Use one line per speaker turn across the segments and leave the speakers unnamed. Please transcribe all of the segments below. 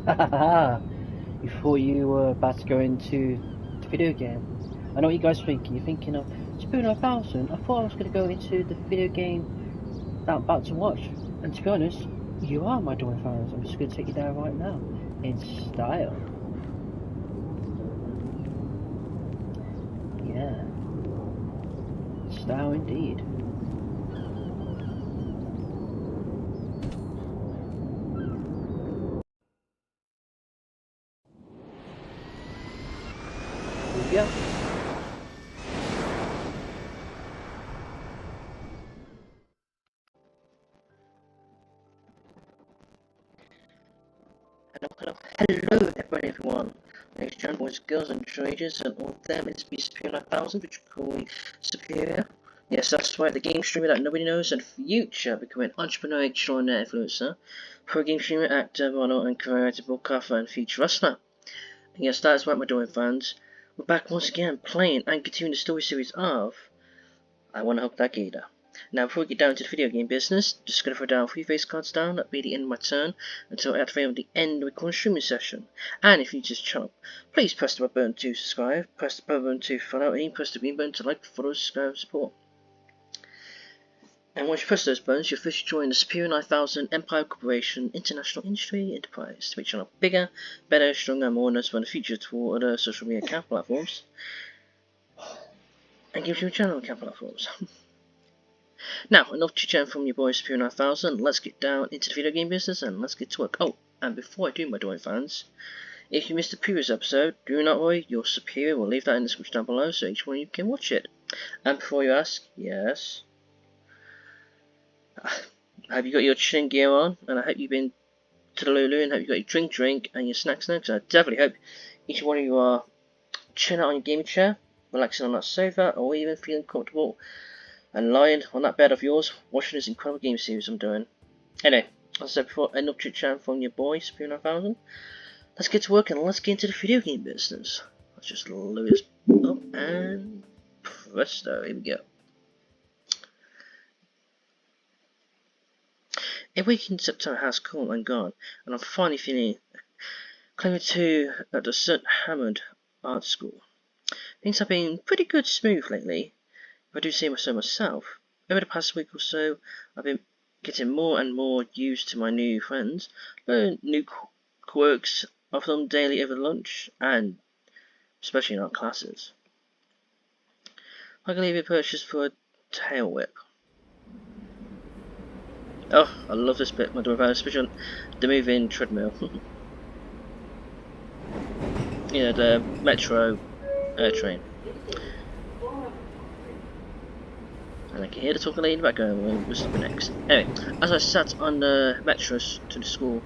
You thought you were about to go into the video game. I know what you guys are thinking. You're thinking of Spoon 1000. I thought I was going to go into the video game that I'm about to watch. And to be honest, you are my Dawn fans. I'm just going to take you there right now. In style. Yeah. Style indeed. Yeah. Hello everybody everyone. Ladies and gentlemen, boys, girls and traders, and all of them, it's me Superior 9000, which you call me Superior. Yes, that's right, the game streamer that nobody knows and future becoming entrepreneur, extraordinary influencer, pro game streamer, actor, model, and creative broadcaster and feature wrestler. And yes, that is right, my adoring fans. We're back once again playing and continuing the story series of I Wanna Help That Gator. Now, before we get down into the video game business, just going to throw down 3 face cards down. That'll be the end of my turn until I activate at the end of the recording streaming session. And if you just chop, please press the red button to subscribe, press the red button to follow, and press the green button to like, follow, subscribe, and support. And once you press those buttons, you officially join the Superior 9000 Empire Corporation International Industry Enterprise to reach on bigger, better, stronger, and more noticeable in the future to other social media account platforms and give you a channel account platforms. Now, enough chit-chat from your boy Superior 9000, let's get down into the video game business and let's get to work. Oh, and before I do, my adoring fans, if you missed the previous episode, do not worry, your Superior will leave that in the description down below so each one of you can watch it. And before you ask, yes, have you got your chin gear on? And I hope you've been to the Lulu and hope you got your drink and your snacks. I definitely hope each one of you are chilling out on your gaming chair, relaxing on that sofa, or even feeling comfortable and lying on that bed of yours, watching this incredible game series I'm doing. Anyway, as I said before, enough chit chat from your boy, Superior 9000. Let's get to work and let's get into the video game business. Let's just load this up and presto, here we go. A week in September has come and gone, and I'm finally feeling clinging to at the St. Hammond Art School. Things have been pretty good smooth lately, if I do say so myself. Over the past week or so, I've been getting more and more used to my new friends, learning new quirks of them daily over lunch, and especially in our classes. I can leave a purchase for a tail whip. Oh, I love this bit, my door, especially on the moving treadmill. Yeah, the metro train. And I can hear the talking lady in the background. We'll stop it next. Anyway, as I sat on the metro to the school,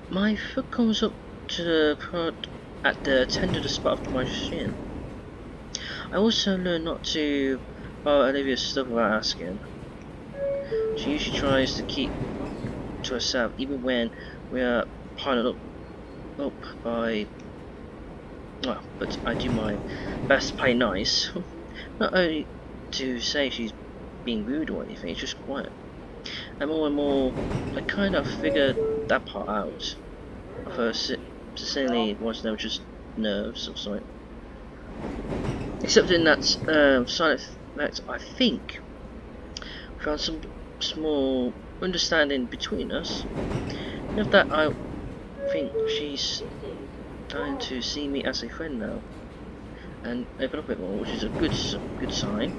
my foot comes up to the part at the tender spot of my shin. I also learned not to borrow Olivia's stuff without asking. She usually tries to keep to herself, even when we are piled up by. Well, but I do my best to play nice. Not only to say she's being rude or anything, it's just quiet. And more, I kind of figured that part out. Of her sincerely wants to know just nerves or something. Except in that side effect, I think we found some small understanding between us. And of that, I think she's starting to see me as a friend now, and open up a bit more, which is a good sign.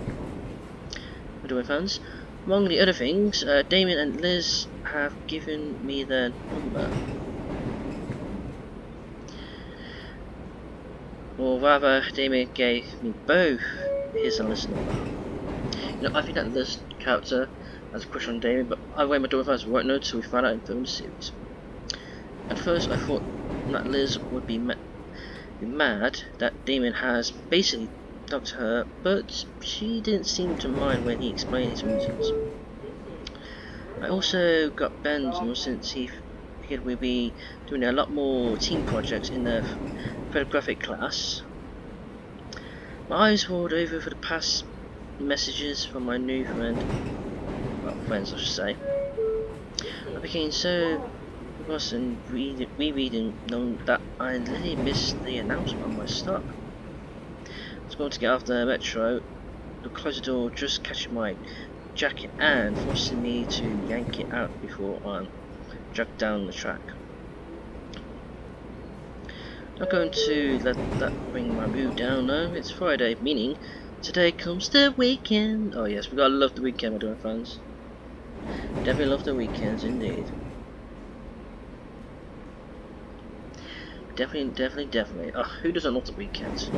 For my fans, among the other things, Damien and Liz have given me their number. Or rather, Damien gave me both his and Liz's number. You know, I think that Liz character has a crush on Damien, but either way, my daughter fans won't know until we find out in film series. At first, I thought that Liz would be mad that Damien has basically ducked her, but she didn't seem to mind when he explained his reasons. I also got Ben's number since he figured we'd be doing a lot more team projects in the photographic class. My eyes rolled over for the past messages from my new friends I should say. I became so was in rereading, knowing that I nearly missed the announcement on my stop. I was going to get off the metro, to close the door, just catching my jacket and forcing me to yank it out before I'm dragged down the track. Not going to let that bring my mood down though. It's Friday, meaning today comes the weekend. Oh yes, we gotta love the weekend, my dear fans. Definitely love the weekends indeed. Definitely. Oh, who doesn't love the weekends?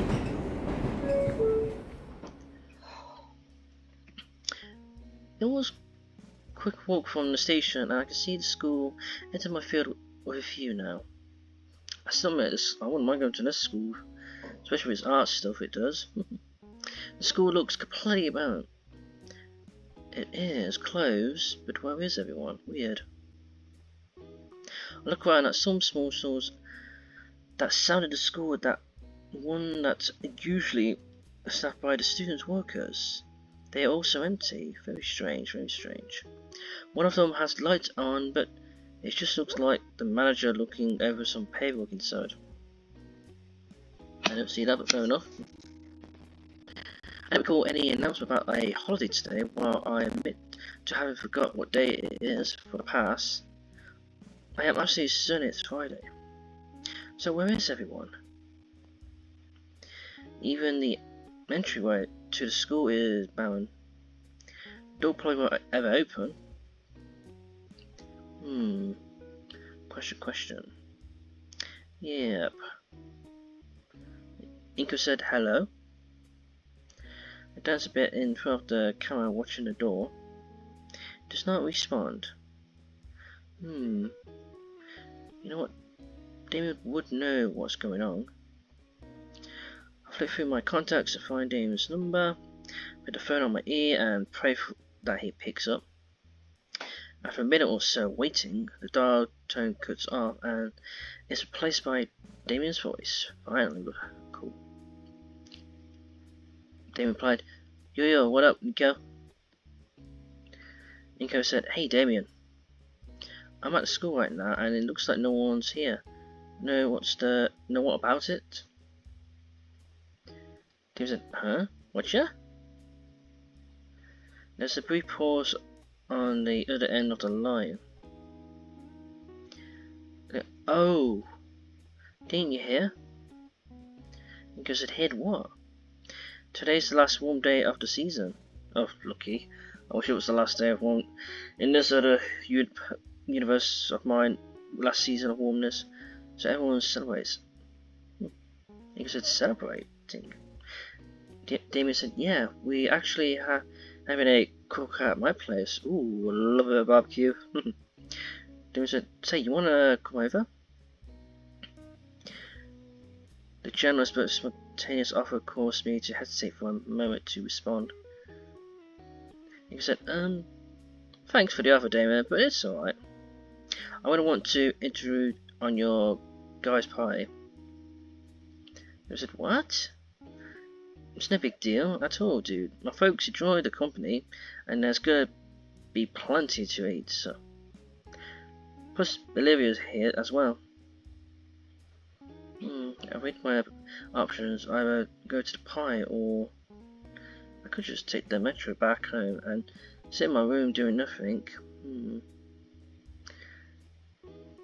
It was a quick walk from the station and I can see the school enter my field with a view now. I still admit this, I wouldn't mind going to this school, especially with its art stuff it does. The school looks completely abandoned. It is closed, but where is everyone? Weird. I look around at some small stores that sounded the school, that one that's usually staffed by the students' workers. They are also empty. Very strange, very strange. One of them has lights on, but it just looks like the manager looking over some paperwork inside. I don't see that, but fair enough. I don't recall any announcement about a holiday today. While I admit to having forgot what day it is for the past, I am absolutely certain it's Friday. So where is everyone? Even the entryway to the school is barren. Door probably won't ever open. Question. Yep. Inko said hello. I dance a bit in front of the camera watching the door. Does not respond. You know what? Damien would know what's going on. I flick through my contacts to find Damien's number, put the phone on my ear and pray that he picks up. After a minute or so waiting, the dial tone cuts off and is replaced by Damien's voice. Finally, cool. Damien replied, Yo, what up, Nico? Nico said, Hey Damien, I'm at the school right now and it looks like no one's here. Know what about it? Damien said, huh? Whatcha? There's a brief pause on the other end of the line. Oh, didn't you hear? Nico said, heard what? Today's the last warm day of the season. Oh, lucky. I wish it was the last day of warm. In this other universe of mine, last season of warmness. So everyone celebrates. He said celebrating. Damien said, yeah, we actually having a cook at my place. Ooh, I love a barbecue. Damien said, say, you wanna come over? The generous but spontaneous offer caused me to hesitate for a moment to respond. He said, thanks for the offer, Damien, but it's alright. I wouldn't want to intrude on your guys' party. He said, what? It's no big deal at all, dude. My folks enjoy the company, and there's gonna be plenty to eat, so. Plus, Olivia's here as well. I weighed my options. Either go to the pie, or I could just take the metro back home and sit in my room doing nothing.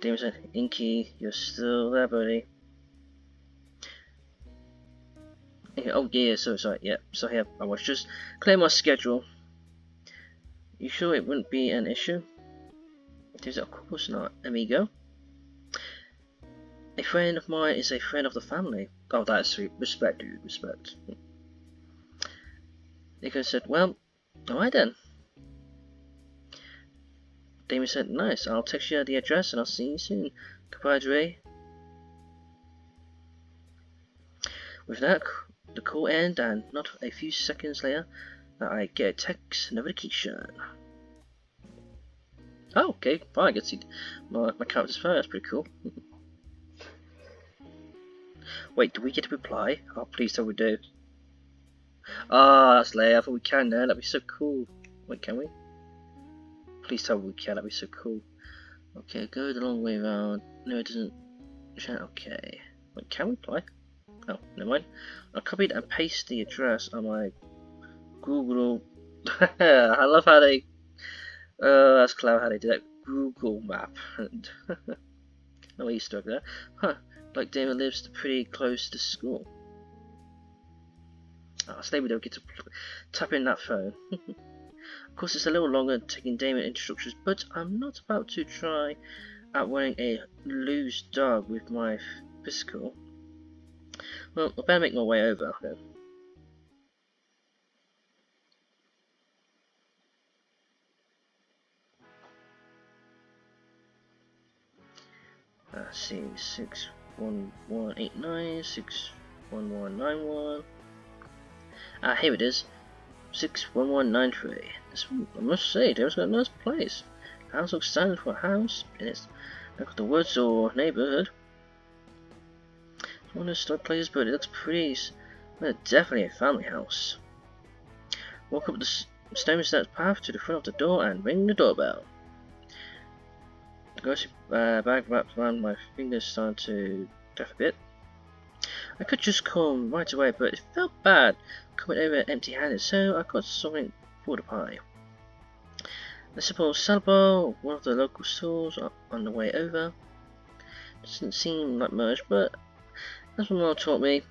Damien said, Inky, you're still there, buddy. Oh yeah, so sorry, yeah, so here I was just clear my schedule. You sure it wouldn't be an issue? Of course not, amigo. A friend of mine is a friend of the family. Oh, that's sweet. Respect, dude, respect. Nico said, well, alright then. Damien said, nice, I'll text you the address and I'll see you soon. Goodbye, Dre. With that, the call ended, and not a few seconds later, I get a text notification. Oh, okay, fine, I get to see my character's phone, that's pretty cool. Wait, do we get a reply? Oh, please tell we do. Ah, that's late, I thought we can now, that'd be so cool. Wait, can we? Please tell me we can, that'd be so cool. Okay, go the long way around. No, it doesn't. Okay. Wait, can we play? Oh, never mind. I copied and pasted the address on my Google. I love how they. That's clever how they do that. Google map. No Easter egg there. Huh. Like Damon lives pretty close to the school. Oh, so maybe they'll get to tap in that phone. Of course, it's a little longer taking Damon instructions, but I'm not about to try outrunning a loose dog with my physical. Well, I better make my way over then. Let's see, 61189, 61191. Ah, here it is. 61193. I must say, David's got a nice place. The house looks standard for a house, and it's not got the woods or neighbourhood. It's one of those stock places, but it looks pretty. Well, definitely a family house. Walk up the stone steps path to the front of the door and ring the doorbell. The grocery bag wrapped around my fingers starting to draft a bit. I could just come right away, but it felt bad coming over empty-handed, so I got something for the pie. A simple salad bowl, one of the local stores on the way over. Doesn't seem like much, but as my mom taught me,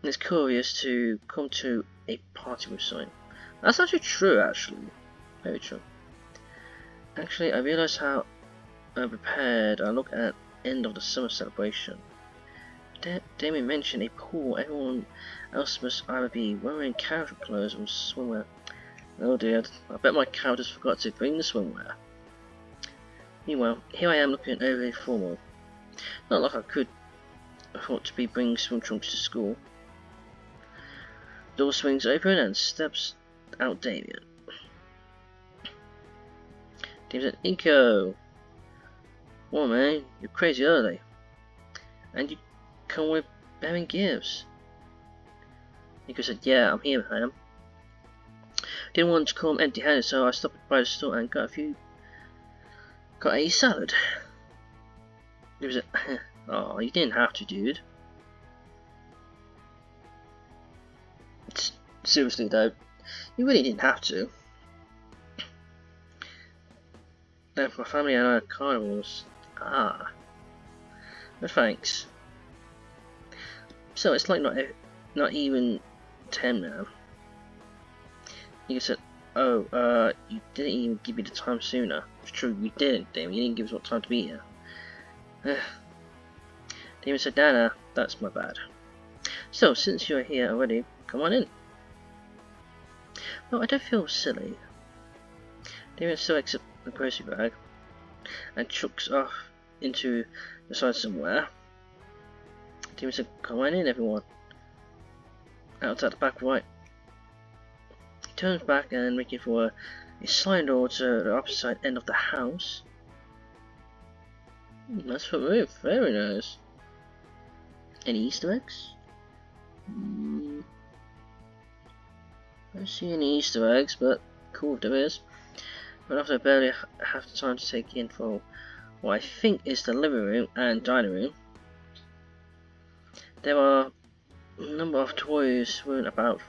it's curious to come to a party with something. That's actually true, actually. Very true. Actually, I realised how prepared I look at the end of the summer celebration. Damien mentioned a pool. Everyone else must either be wearing casual clothes or swimwear. Oh dear, I bet my characters forgot to bring the swimwear. Meanwhile, here I am looking overly formal. Not like I could afford to be bringing swim trunks to school. Door swings open and steps out Damien. Damien said, Nico! Whoa man, you're crazy early. And you come with bearing gifts. Nico said, yeah, I'm here, I am. Didn't want to come empty-handed, so I stopped by the store and got a salad. It was oh, you didn't have to, dude. Seriously though, you really didn't have to. Now for my family and I are carnivores. Ah. No thanks. So it's like not even 10 now. You said, oh, you didn't even give me the time sooner. It's true, you didn't, Damon. You didn't give us what time to be here. Damon said, Dana, that's my bad. So, since you're here already, come on in. No, I don't feel silly. Damon still accepts the grocery bag and chucks off into the side somewhere. Damon said, come on in, everyone. Outside the back right. He turns back and making for a sliding door to the opposite end of the house. That's for me, very nice. Any Easter eggs? I don't see any Easter eggs, but cool if there is. But after I barely have the time to take in for what I think is the living room and dining room, there are a number of toys strewn about,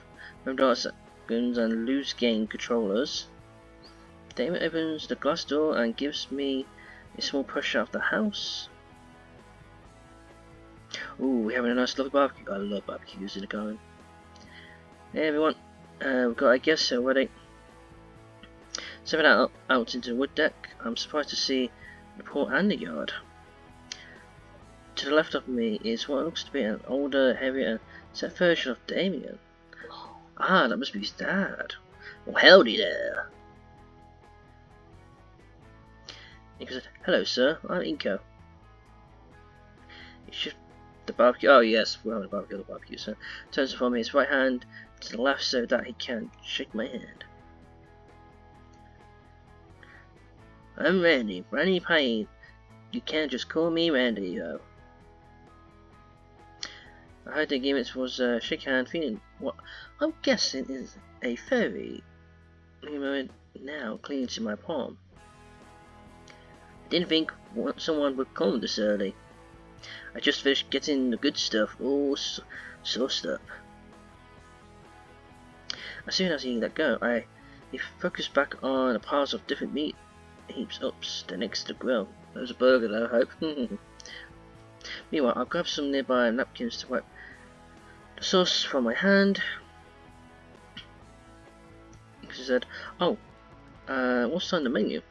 from darts, guns and loose game controllers. Damon opens the glass door and gives me a small push out of the house. Ooh, we're having a nice lovely barbecue. I love barbecues in the garden. Hey everyone, we've got a guest already. Stepping out into the wood deck, I'm surprised to see the pool and the yard. To the left of me is what looks to be an older, heavier, and set version of Damien. Ah, that must be his dad. Well, howdy there. Nico said, hello sir, I'm Inko. It's just the barbecue. Oh yes, we're having a barbecue, sir. Turns from his right hand to the left so that he can shake my hand. I'm Randy Payne. You can't just call me Randy, though. I heard the gimmicks was shake hand feeling what I'm guessing is a fairy now clinging to my palm. I didn't think someone would come this early. I just finished getting the good stuff all sauced up. As soon as he let go, he focused back on the piles of different meat heaps up next to the grill. There was a burger though, I hope. Meanwhile, I grabbed some nearby napkins to wipe the sauce from my hand. She said, "Oh, what's on the menu?"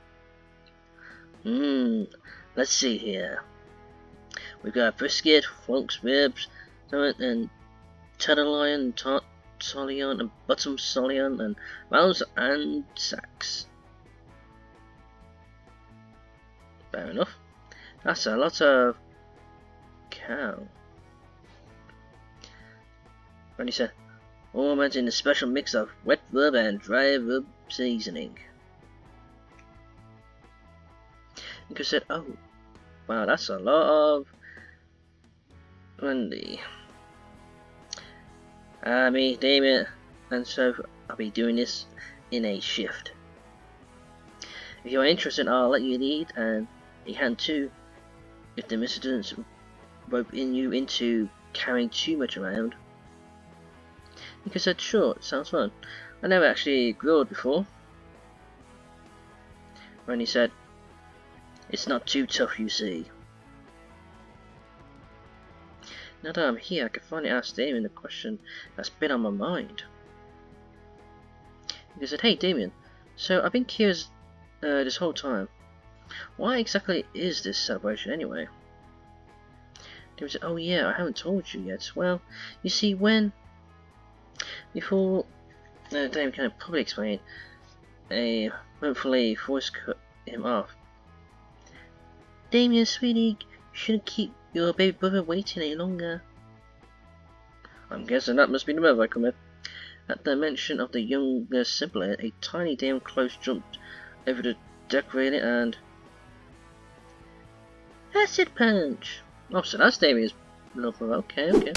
Let's see here. We've got brisket, flanks, ribs, and tenderloin, solion, and bottom solion, and rounds and sacks. Fair enough. That's a lot of cow. Randy said, all meant in a special mix of wet rub and dry rub seasoning. Nico said, oh, wow, that's a lot of Randy. Me, Damien, and so I'll be doing this in a shift. If you're interested, I'll let you lead and a hand too, if the miscreants rope you into carrying too much around. Nico said, sure, it sounds fun. I never actually grilled before. Randy said, it's not too tough, you see. Now that I'm here, I can finally ask Damien the question that's been on my mind. He said, hey Damien, so I've been curious this whole time. Why exactly is this celebration anyway? Damien said, oh yeah, I haven't told you yet. Well, you see, before Damien can probably explain, a hopefully voice cut him off. Damien, sweetie, you shouldn't keep your baby brother waiting any longer. I'm guessing that must be the mother coming. At the mention of the younger sibling, a tiny damn close jumped over the deck railing and acid punch. Oh, so that's Damien's lover. Okay.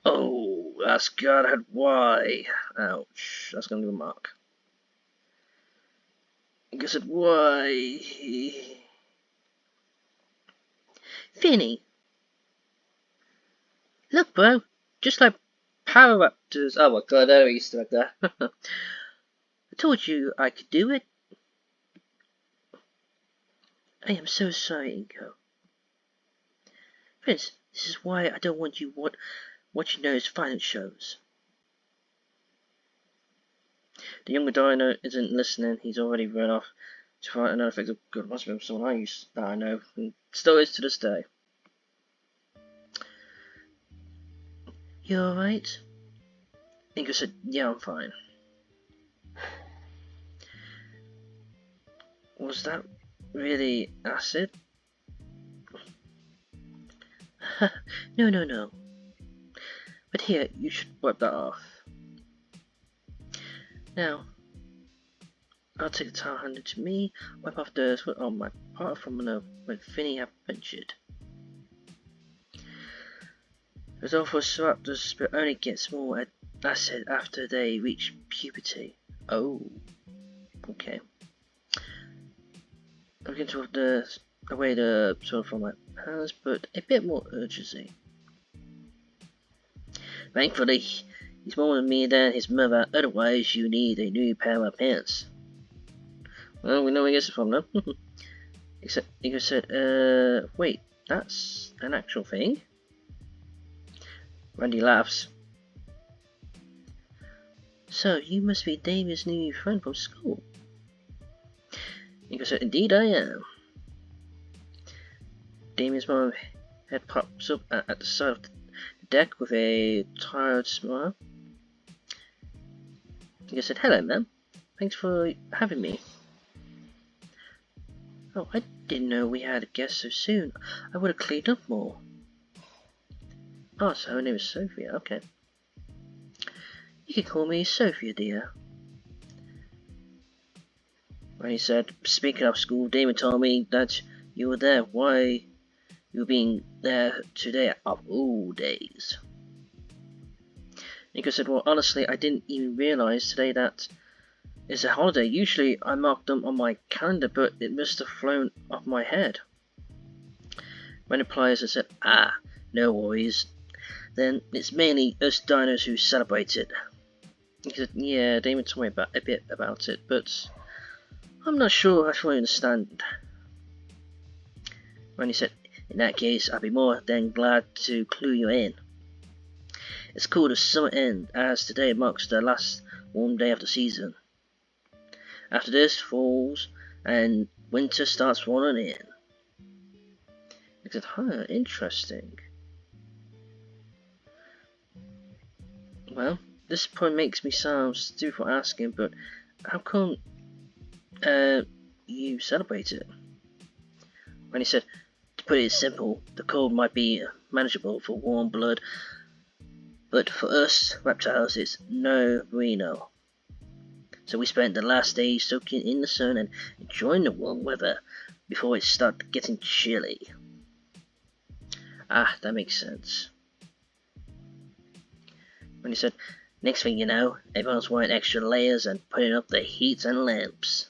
Oh, that's gotta have why. Ouch, that's gonna be a mark. I guess it why. Finny. Look, bro, just like Power Raptors. Oh my god, there he used to like that. I told you I could do it. I am so sorry, Inko. Prince, this is why I don't want you watching those violent shows. The younger dino isn't listening. He's already run off to find another effective good. Must be someone that I know, and still is to this day. You alright? Ingo said, yeah, I'm fine. Was that really acid? No. But here, you should wipe that off. Now, I'll take the towel handed to me, wipe off the sweat on my part from when Finny had ventured. As all for raptors, but only gets more acid after they reach puberty. Oh, okay. I'm going to have away the sword from my hands, but a bit more urgency. Thankfully, he's more than me than his mother, otherwise you need a new pair of pants. Well, we know where he gets it from now. Except, he said, wait, that's an actual thing? Randy laughs. So, you must be Damien's new friend from school. He said, indeed I am. Damien's mom head pops up at the side of the deck with a tired smile. He said, hello ma'am, thanks for having me. Oh, I didn't know we had a guest so soon. I would have cleaned up more. Oh, so her name is Sophia, okay. You can call me Sophia, dear. When he said, speaking of school, Damien told me that you were there. Why you being there today of all days? Nico said, well, honestly, I didn't even realise today that It's a holiday. Usually I mark them on my calendar, but it must have flown off my head. Wani replies and said, "Ah, no worries. Then it's mainly us diners who celebrate it." He said, "Yeah, Damon told me a bit about it, but I'm not sure I fully understand." Wani said, "In that case, I'd be more than glad to clue you in. It's called a summer end, as today marks the last warm day of the season. After this, falls and winter starts rolling in." He said, "Huh, interesting. Well, this point makes me sound stupid for asking, but how come you celebrate it?" When he said, "To put it simple, the cold might be manageable for warm blood, but for us reptiles it's no bueno. So we spent the last days soaking in the sun and enjoying the warm weather before it started getting chilly." Ah, that makes sense. When he said, "Next thing you know, everyone's wearing extra layers and putting up the heat and lamps.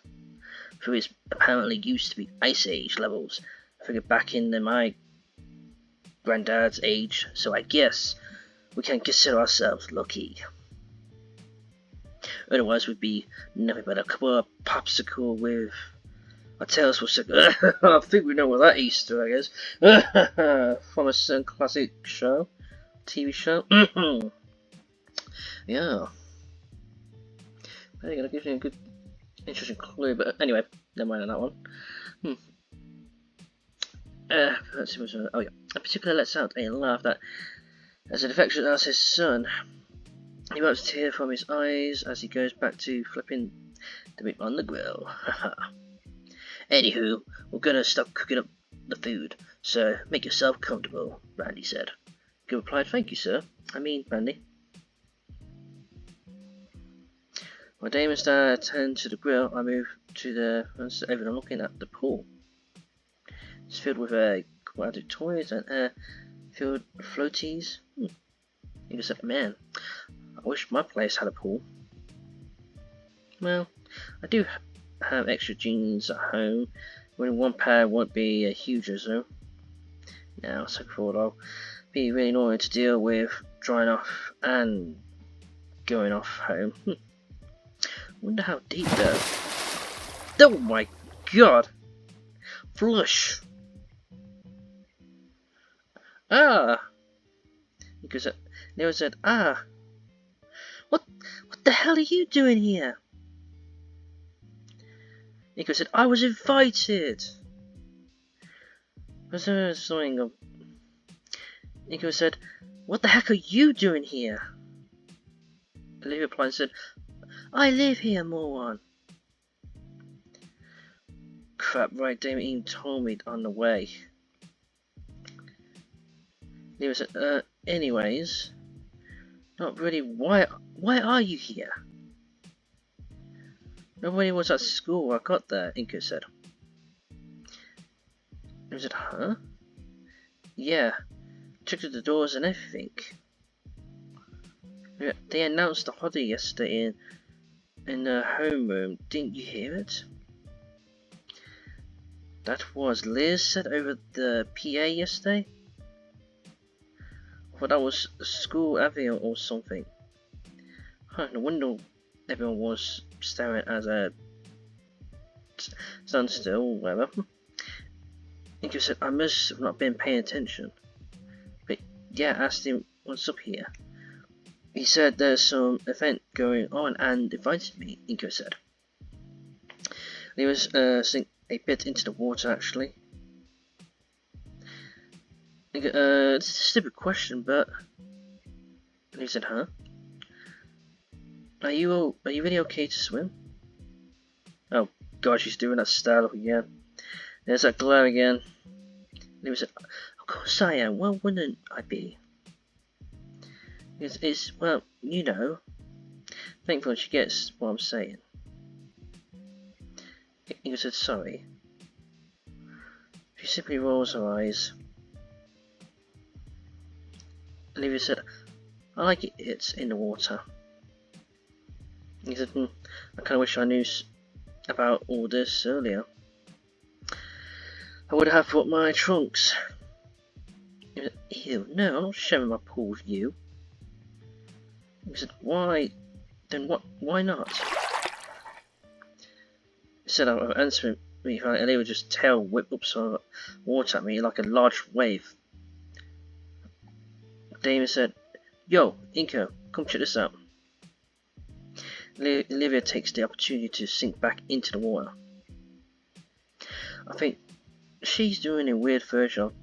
For it's apparently used to be Ice Age levels. I figured back in my granddad's age, so I guess we can consider ourselves lucky. Otherwise we'd be nothing but a couple of popsicle with our tails for sick." I think we know what that Easter egg is. From a certain classic show, TV show. Yeah. There you go, that gives me a good, interesting clue, but anyway, never mind on that one. Let's see what's on. Oh yeah. In particular, lets out a laugh that, as affectionate as his son, he wipes a tear from his eyes as he goes back to flipping the meat on the grill. "Anywho, we're gonna start cooking up the food, so make yourself comfortable," Randy said. Gil replied, "Thank you, sir. I mean, Randy." While Damon and Dad attend to the grill, I move to the overlook looking at the pool. It's filled with quadratic toys and air-filled floaties. He just said, "Man, I wish my place had a pool." Well, I do have extra jeans at home. Only one pair won't be a huge issue. Now, so forward, I'll be really annoying to deal with drying off and going off home. Wonder how deep though. Oh my god! Flush! Ah! Neo said, "Ah! What the hell are you doing here?" Nico said, "I was invited." Was there something? Nico said, "What the heck are you doing here?" Olivia replied and said, "I live here, moron." Crap, right, Damon even told me on the way. Olivia said, anyways, not really, why are you here?" "Nobody was at school when I got there," Inko said. He said, "Huh?" "Yeah, checked at the doors and everything. They announced the holiday yesterday in the homeroom. Didn't you hear it?" "That was Liz said over the PA yesterday? I thought that was school avion or something." Huh, no wonder everyone was staring at a standstill or whatever. Inko said, "I must have not been paying attention. But yeah, I asked him what's up here. He said there's some event going on and invited me," Inko said. He was sink a bit into the water actually. Inko, this is a stupid question, but he said, "Huh? Are you really okay to swim?" Oh god, she's doing that style again. There's that glare again. And he said, "Of course I am. Why wouldn't I be?" It's well, you know. Thankfully she gets what I'm saying. He said, "Sorry." She simply rolls her eyes. Olivia said, "I like it, it's in the water." He said, I kind of wish I knew about all this earlier. I would have brought my trunks. He said, ew, no, I'm not sharing my pool with you. He said, why? Then what? Why not? He said, I'll answer me if I would just tail whip up some water at me like a large wave. Damon said, yo, Inko, come check this out. Olivia takes the opportunity to sink back into the water. I think she's doing a weird version of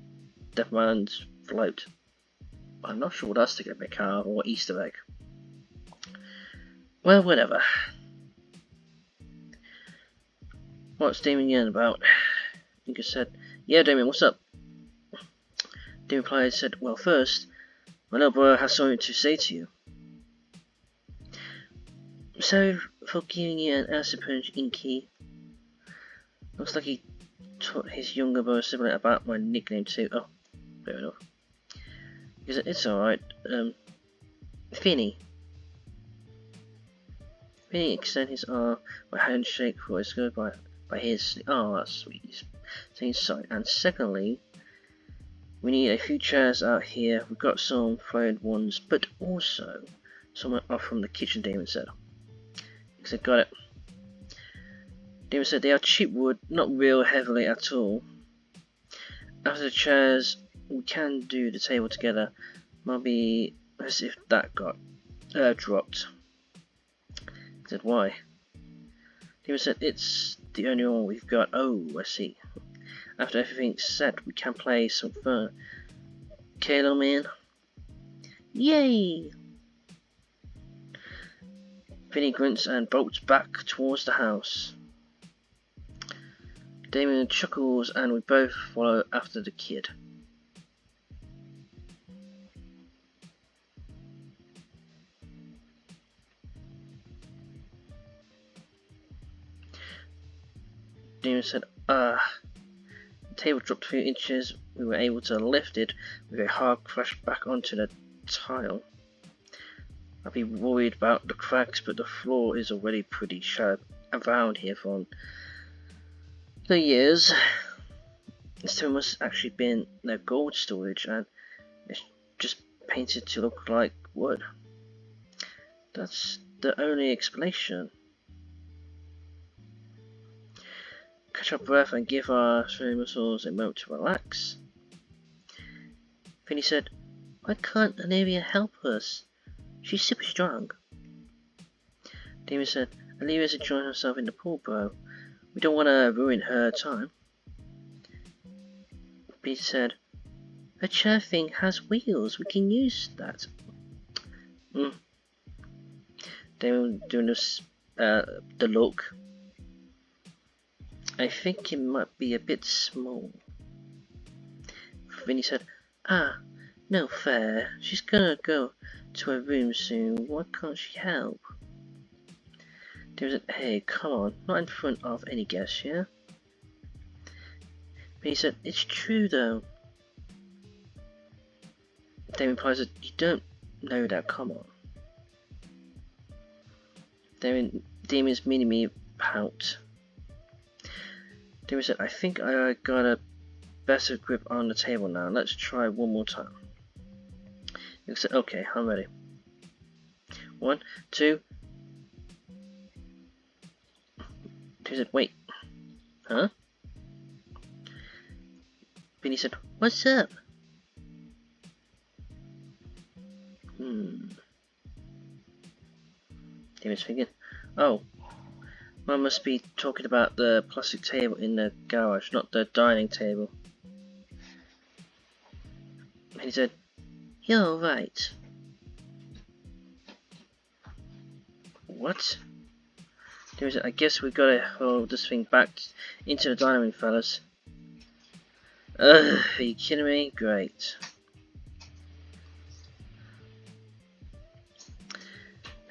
Deathman's float. I'm not sure what that's to get back out or Easter egg. Well, whatever. What's Damon yelling about? Inka said, yeah, Damon, what's up? Damon replied, said, well, first, my little brother has something to say to you. Sorry for giving you an acid punch, Inky. Looks like he taught his younger brother sibling about my nickname too. Oh, fair enough. He said, it's alright. Finny. Finny extended his arm by handshake for his go by his. Oh, that's sweet. Saying sorry. And secondly, we need a few chairs out here. We've got some floated ones, but also some off from the kitchen, Damon said. He said, got it. Damon said, they are cheap wood, not real heavily at all. After the chairs, we can do the table together. Might be as if that got dropped. He said, why? Damon said, it's the only one we've got. Oh, I see. After everything's set, we can play some fun. Okay, little man? Yay! Vinny grunts and bolts back towards the house. Damon chuckles and we both follow after the kid. Damon said, the table dropped a few inches. We were able to lift it with a hard crash back onto the tile. I'd be worried about the cracks, but the floor is already pretty sharp around here from the years. This table must actually been their gold storage, and it's just painted to look like wood. That's the only explanation. Catch our breath and give our swimming muscles a moment to relax. Finny said, why can't Olivia help us? She's super strong. Damon said, Olivia's enjoying herself in the pool, bro. We don't want to ruin her time. Peter said, her chair thing has wheels. We can use that. Damon doing this, the look. I think it might be a bit small. Vinny said, no fair. She's gonna go to her room soon. Why can't she help? There was a, hey, come on, not in front of any guests, yeah? Vinny said, it's true though. Damon replies that you don't know that, come on. Damon's meaning me pout. Damon said, I think I got a better grip on the table now. Let's try one more time. He said, okay, I'm ready. 1, 2. He said, wait. Huh? Vinny said, what's up? Damon's thinking, oh. Mum must be talking about the plastic table in the garage, not the dining table. And he said, you're right. What? He said, I guess we've got to hold this thing back into the dining room, fellas. Are you kidding me? Great.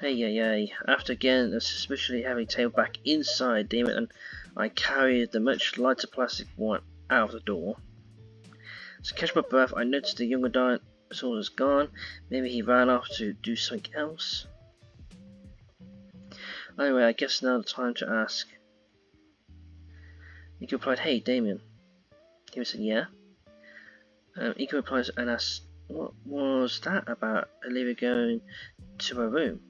Hey. After again a suspiciously heavy table back inside, Damon and I carried the much lighter plastic one out of the door. To catch my breath, I noticed the younger dinosaur was gone. Maybe he ran off to do something else. Anyway, I guess now the time to ask. Ika replied, "Hey, Damien." Damien said, "Yeah." Ika replies and asks, "What was that about Olivia going to her room?"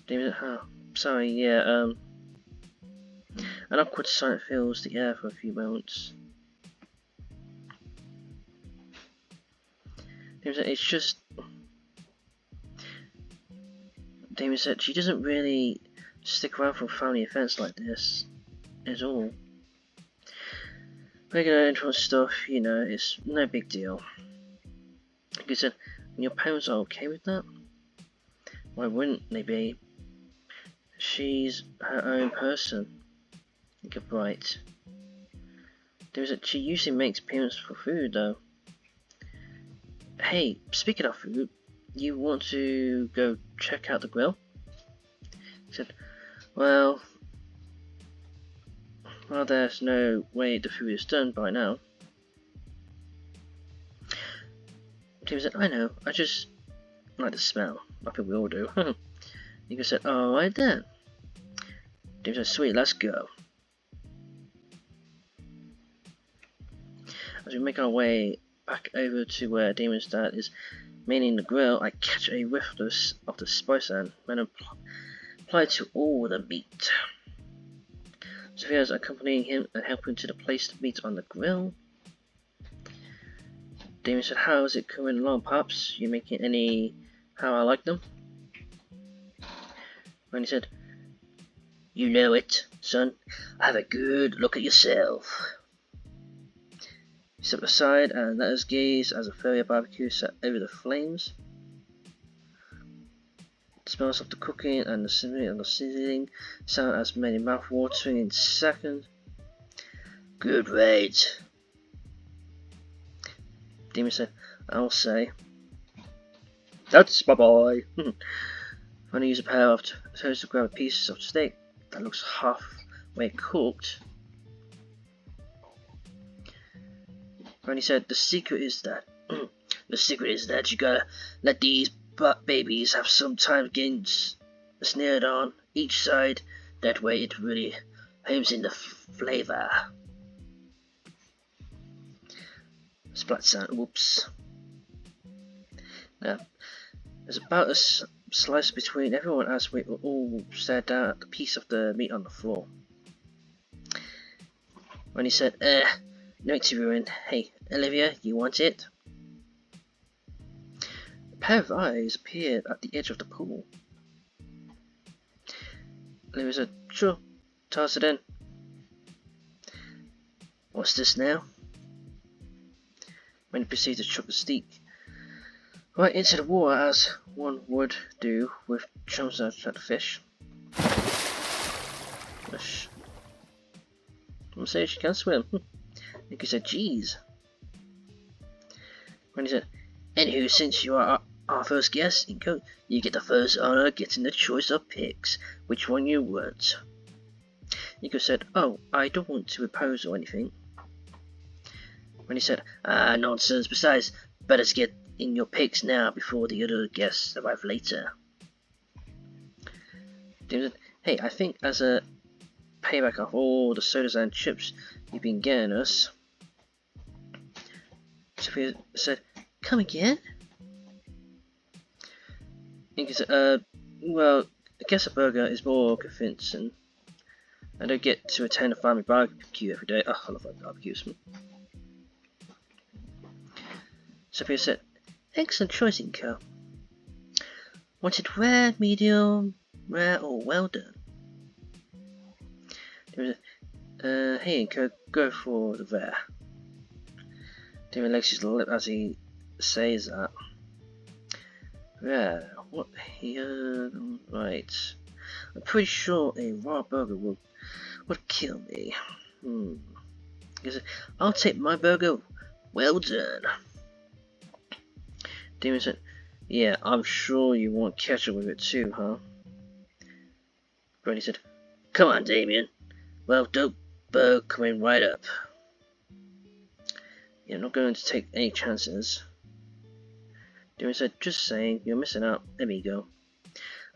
Damien said, "Oh, sorry, yeah, an awkward silence fills the air for a few moments." Damien said, "It's just..." Damien said, "She doesn't really stick around for family events like this at all. Regular entrance stuff, you know, it's no big deal." He said, "And your parents are okay with that?" "Why wouldn't they be? She's her own person." He got bright. Damien said, "She usually makes payments for food though." "Hey, speaking of food, you want to go check out the grill?" He said, well, there's no way the food is done by now." Tim said, "I know, I just like the smell. I think we all do." Nico said, "Alright then." Tim said, "Sweet, let's go." As we make our way back over to where Damon's dad is manning the grill, I catch a whiff of the spice and applied to all the meat. Sophia's accompanying him and helping to place the meat on the grill. Damien said, "How's it coming along, Pops? You making any how I like them?" And he said, "You know it, son. Have a good look at yourself." He stepped aside and let us gaze as a fairy barbecue sat over the flames. The smells of the cooking and the simmering and the sizzling sound as many mouth-watering in seconds. "Good rate." Damien said, "I'll say." "That's my boy." When I use a pair of toes to grab a piece of steak that looks halfway cooked. Randy said, "The secret is that you gotta let these babies have some time getting snared on each side. That way it really homes in the flavor." Splat sound. Whoops. Now, there's about a slice between everyone as we all stared down at the piece of the meat on the floor. Randy said, "No need to ruin. Hey, Olivia, you want it?" A pair of eyes appeared at the edge of the pool. Olivia said, "Sure, toss it in." "What's this now?" Randy proceeded to chuck the steak right into the water as one would do with chums at the fish. Fish. I'm saying she can swim. Nicky said, "Geez." Randy said, "Anywho, since you are our first guest, Inco, you get the first honor getting the choice of picks. Which one you want?" Nico said, "Oh, I don't want to oppose or anything." Randy said, "Nonsense. Besides, better to get in your picks now before the other guests arrive later." James said, "Hey, I think as a payback of all the sodas and chips you've been getting us." Sophia said, "Come again?" Nicky said, well, I guess a burger is more convincing. I don't get to attend a family barbecue every day." Oh, I love barbecues. Sophia said, "Excellent choice, Inco. Wanted rare, medium, rare, or well done?" David said, "Hey, Inco, go for the rare." David licks his lip as he says that. Rare, what here? Right. I'm pretty sure a raw burger would kill me. He said, "I'll take my burger. Well done." Damien said, "Yeah, I'm sure you want ketchup with it too, huh?" Brady said, "Come on, Damien. Well, dope burger coming right up." "Yeah, I'm not going to take any chances." Damien said, "Just saying, you're missing out. Let me go.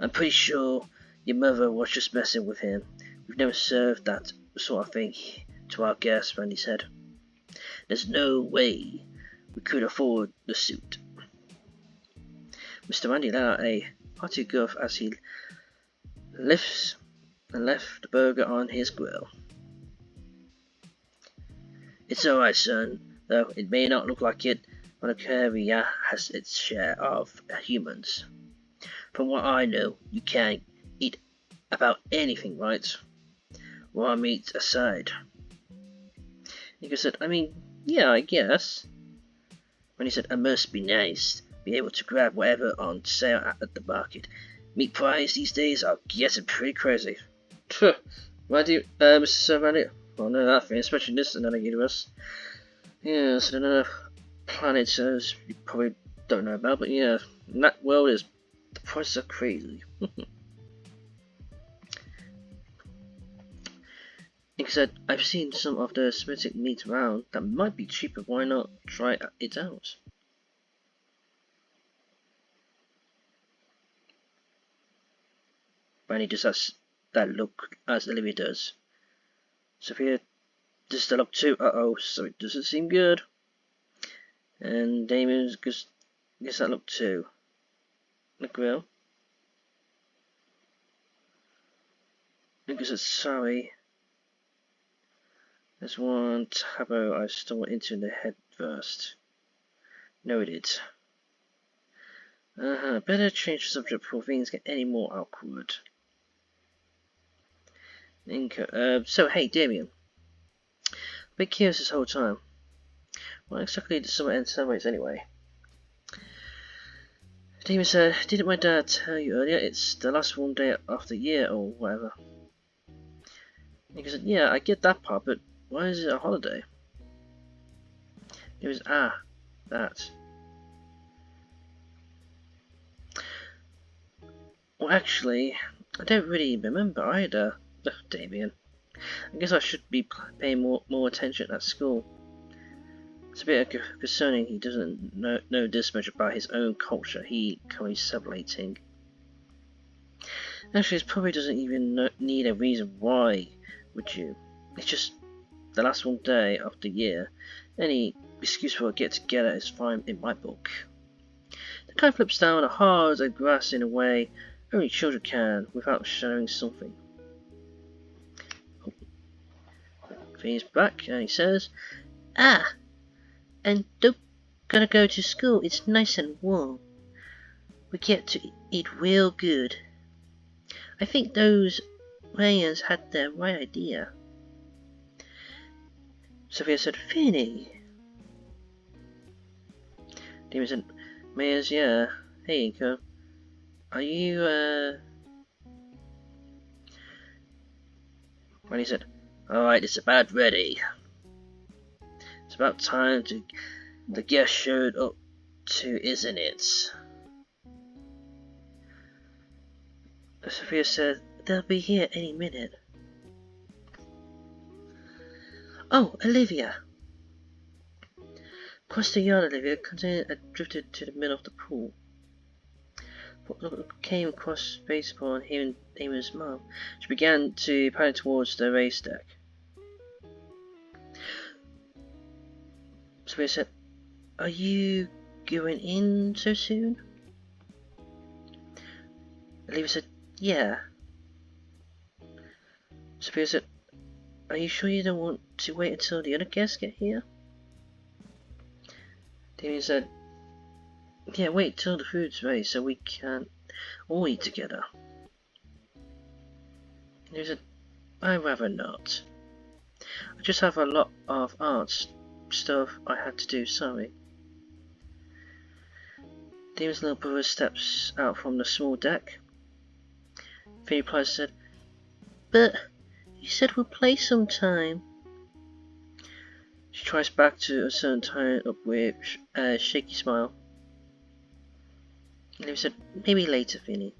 I'm pretty sure Your mother was just messing with him. We've never served that sort of thing to our guests, Randy said. There's no way we could afford the suit. Mr. Randy let out a hearty gulp as he left the burger on his grill. It's alright, son, though it may not look like it, but the area has its share of humans. From what I know, you can't eat about anything, right? Raw meat aside. Nico said, I mean, yeah, I guess. When he said, it must be nice, be able to grab whatever on sale at the market. Meat prices these days are getting pretty crazy. Why do you, Mr. Randy? Well, no, that thing, especially this another universe. Yes, another planet you probably don't know about, but yeah, in that world the prices are crazy. Nick said, I've seen some of the Semitic meat around that might be cheaper, why not try it out? Brandy just has that look as Olivia does. Sophia does the look too, so it doesn't seem good. And Damien gets that look too. The grill. Nick said, sorry. There's one taboo I stumbled into in the head first. Noted. Better change the subject before things get any more awkward. So hey, Damien. I've been curious this whole time. What exactly does summer end celebrates anyway? Damien said, didn't my dad tell you earlier it's the last warm day of the year or whatever? Nick said, yeah, I get that part, but why is it a holiday? It was, that. Well, actually, I don't really remember either. Ugh, Damien. I guess I should be paying more attention at school. It's a bit concerning he doesn't know this much about his own culture he currently celebrating. Actually, it probably doesn't even need a reason why, would you? It's just the last one day of the year. Any excuse for a get-together is fine in my book. The kite flips down hard and grass in a way only children can, without showing something. He's back and he says, and don't gotta go to school, it's nice and warm. We get to eat real good. I think those Mayans had the right idea. Sophia said, Finny. Damien said, Mayans, yeah. Hey, Nico. Are you, When he said, alright, it's about ready. It's about time the guest showed up too, isn't it? Sophia said, they'll be here any minute. Oh, Olivia! Across the yard, Olivia, container had drifted to the middle of the pool. Came across baseball and hearing Damon's mum. She began to paddle towards the race deck. Sophia said, are you going in so soon? Olivia said, yeah. Sophia said, are you sure you don't want to wait until the other guests get here? Damien said, yeah, wait till the food's ready so we can all eat together. He said, I'd rather not. I just have a lot of art stuff I had to do, sorry. Damon's little brother steps out from the small deck. Finny replies said, but you said we'll play sometime. She tries back to a certain time up with a shaky smile. And he said, maybe later, Finny.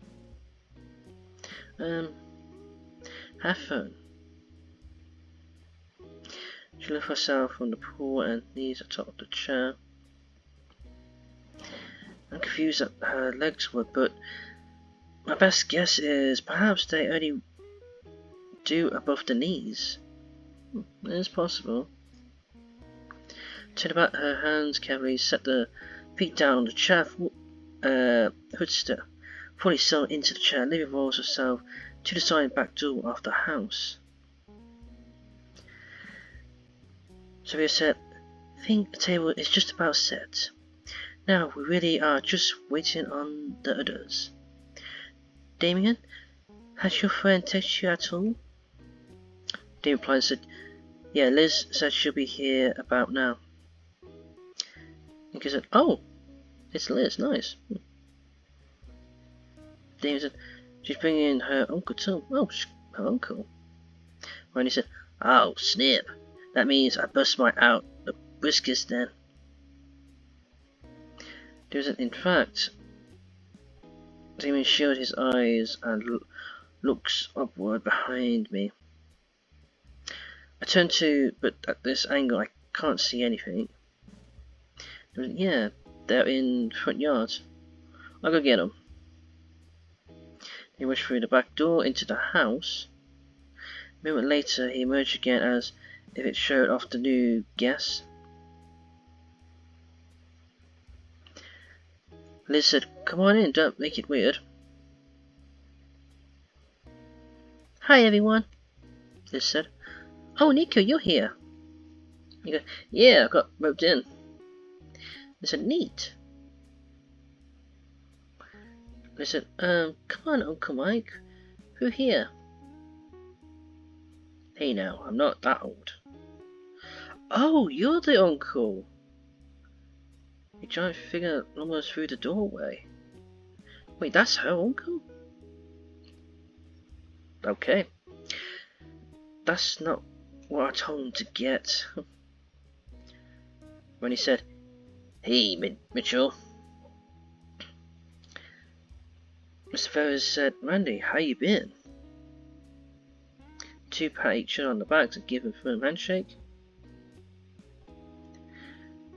Have fun. She lifts herself from the pool and knees atop of the chair. I'm confused at her legs were, but My best guess is perhaps they only do above the knees. It is possible. Turn about her hands carefully, set the feet down on the chair hoodster, fully settled into the chair. Livy rolls herself to the side and back door of the house. Sophia said, I think the table is just about set. Now we really are just waiting on the others. Damien, has your friend texted you at all? Damien replied and said, yeah, Liz said she'll be here about now. And he said, oh, it's Liz, nice. Damien said, she's bringing her uncle too. Oh, her uncle. Wani said, oh, snip. That means I bust my out the briskest then. Damien said, in fact, Damien shielded his eyes and looks upward behind me. I turned to, but at this angle I can't see anything. Yeah, they're in the front yard. I'll go get them. He rushed through the back door into the house. A moment later he emerged again as if it showed off the new guest. Liz said, come on in, don't make it weird. Hi everyone, Liz said. Oh, Nico, you're here. You go, yeah, I got roped in. They said, neat. They said, come on, Uncle Mike. Who here? Hey now, I'm not that old. Oh, you're the uncle. A giant figure almost through the doorway. Wait, that's her uncle? Okay. That's not what I told him to get. When he said, hey, Mitchell. Mr. Ferris said, Randy, how you been? Two pat each other on the backs and give him a firm handshake.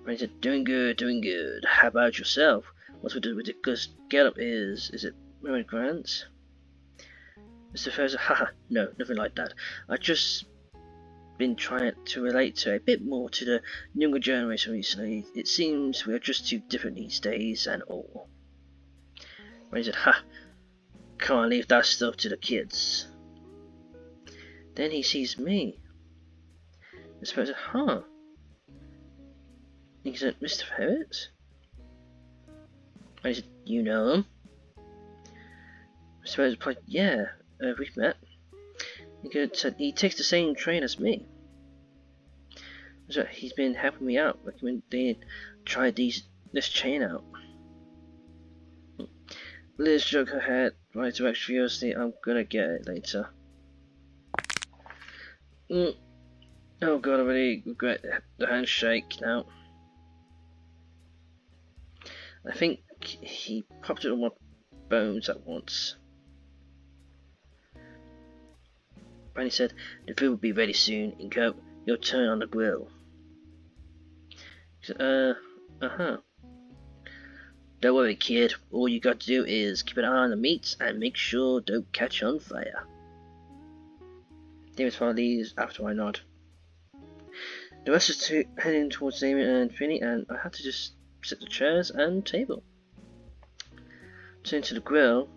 Randy said, doing good, doing good. How about yourself? What's with the ridiculous get-up is it Mary Grant's? Mr. Ferris said, haha, no, nothing like that. I just been trying to relate to a bit more to the younger generation recently. It seems we are just too different these days and all. When he said, ha, can't leave that stuff to the kids. Then he sees me. Mr. Ferris said, huh. And he said, Mr. Ferris? And he said, you know him? Mr. Ferris replied, yeah, we've met. He said he takes the same train as me. So he's been helping me out, recommending try this chain out. Liz shook her head, right to extra curiosity. I'm gonna get it later. Oh god, I really regret the handshake now. I think he popped it on my bones at once. Brandy said, the food will be ready soon, Inco. Your turn on the grill. He said, uh-huh. Don't worry, kid. All you got to do is keep an eye on the meats and make sure don't catch on fire. David's father leaves after I nod. The rest is heading towards Damien and Finny, and I had to just set the chairs and table. Turn to the grill,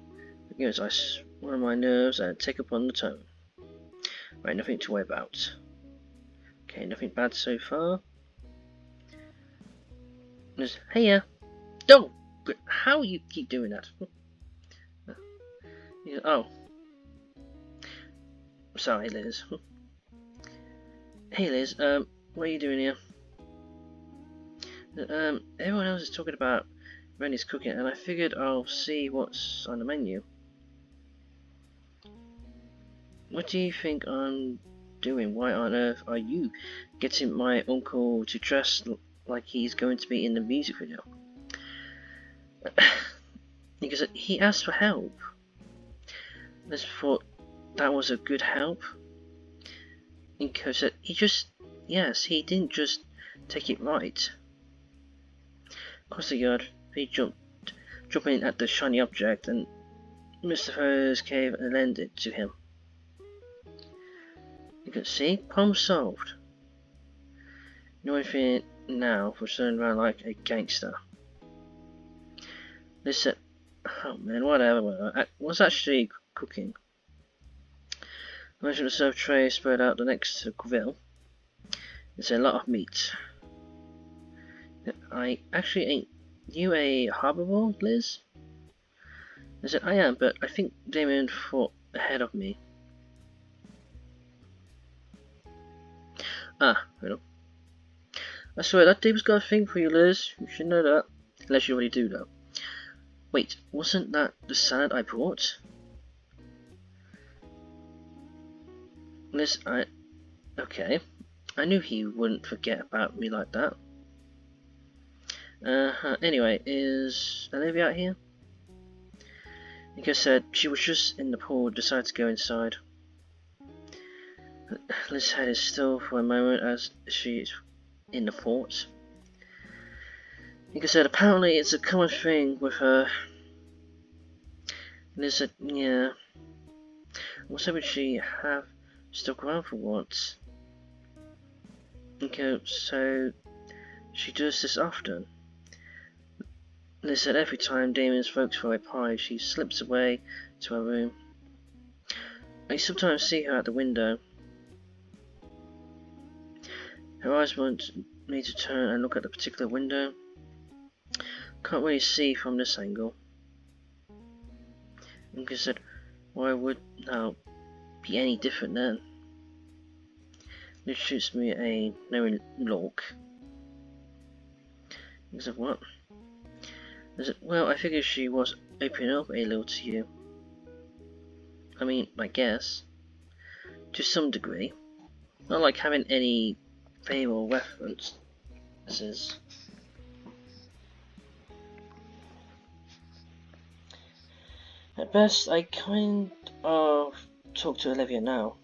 because I swallow my nerves and take up on the tone. Right, nothing to worry about. Okay, nothing bad so far. There's, hey, yeah. Don't! How you keep doing that? Oh. Sorry, Liz. Hey, Liz, what are you doing here? Everyone else is talking about Randy's cooking, and I figured I'll see what's on the menu. What do you think I'm doing? Why on earth are you getting my uncle to dress like he's going to be in the music video? Because he asked for help. I just thought that was a good help. Inco said he didn't just take it right. Across the yard, he jumping at the shiny object, and Mr. Ferrer's cave and lend it to him. You can see, problem solved. No anything now for turning around like a gangster. Listen, oh man, whatever. I was actually cooking. Imagine the serve tray spread out the next to grill. There's a lot of meat. I actually ain't you a herbivore, Liz? I said, I am, but I think Damien fought ahead of me. Ah, you know. I swear, that Dave's got a thing for you, Liz. You should know that. Unless you already do, though. Wait, wasn't that the salad I brought? Liz, okay. I knew he wouldn't forget about me like that. Anyway, is Olivia out here? Nico said she was just in the pool, decided to go inside. Liz's head is still for a moment as she's in the fort. Nico said apparently it's a common thing with her. Liz said, yeah. I was hoping she'd have stuck around for once. Nico, so she does this often? Liz said every time Damien's folks throw a pie, she slips away to her room. I sometimes see her at the window. Her eyes want me to turn and look at the particular window. Can't really see from this angle. Nico said, why would now be any different then? Liz shoots me a knowing look. He said, what? I said, well, I figured she was opening up a little to you. I mean, I guess. To some degree. Not like having any fame or reference. This is. At best, I kind of talk to Olivia now.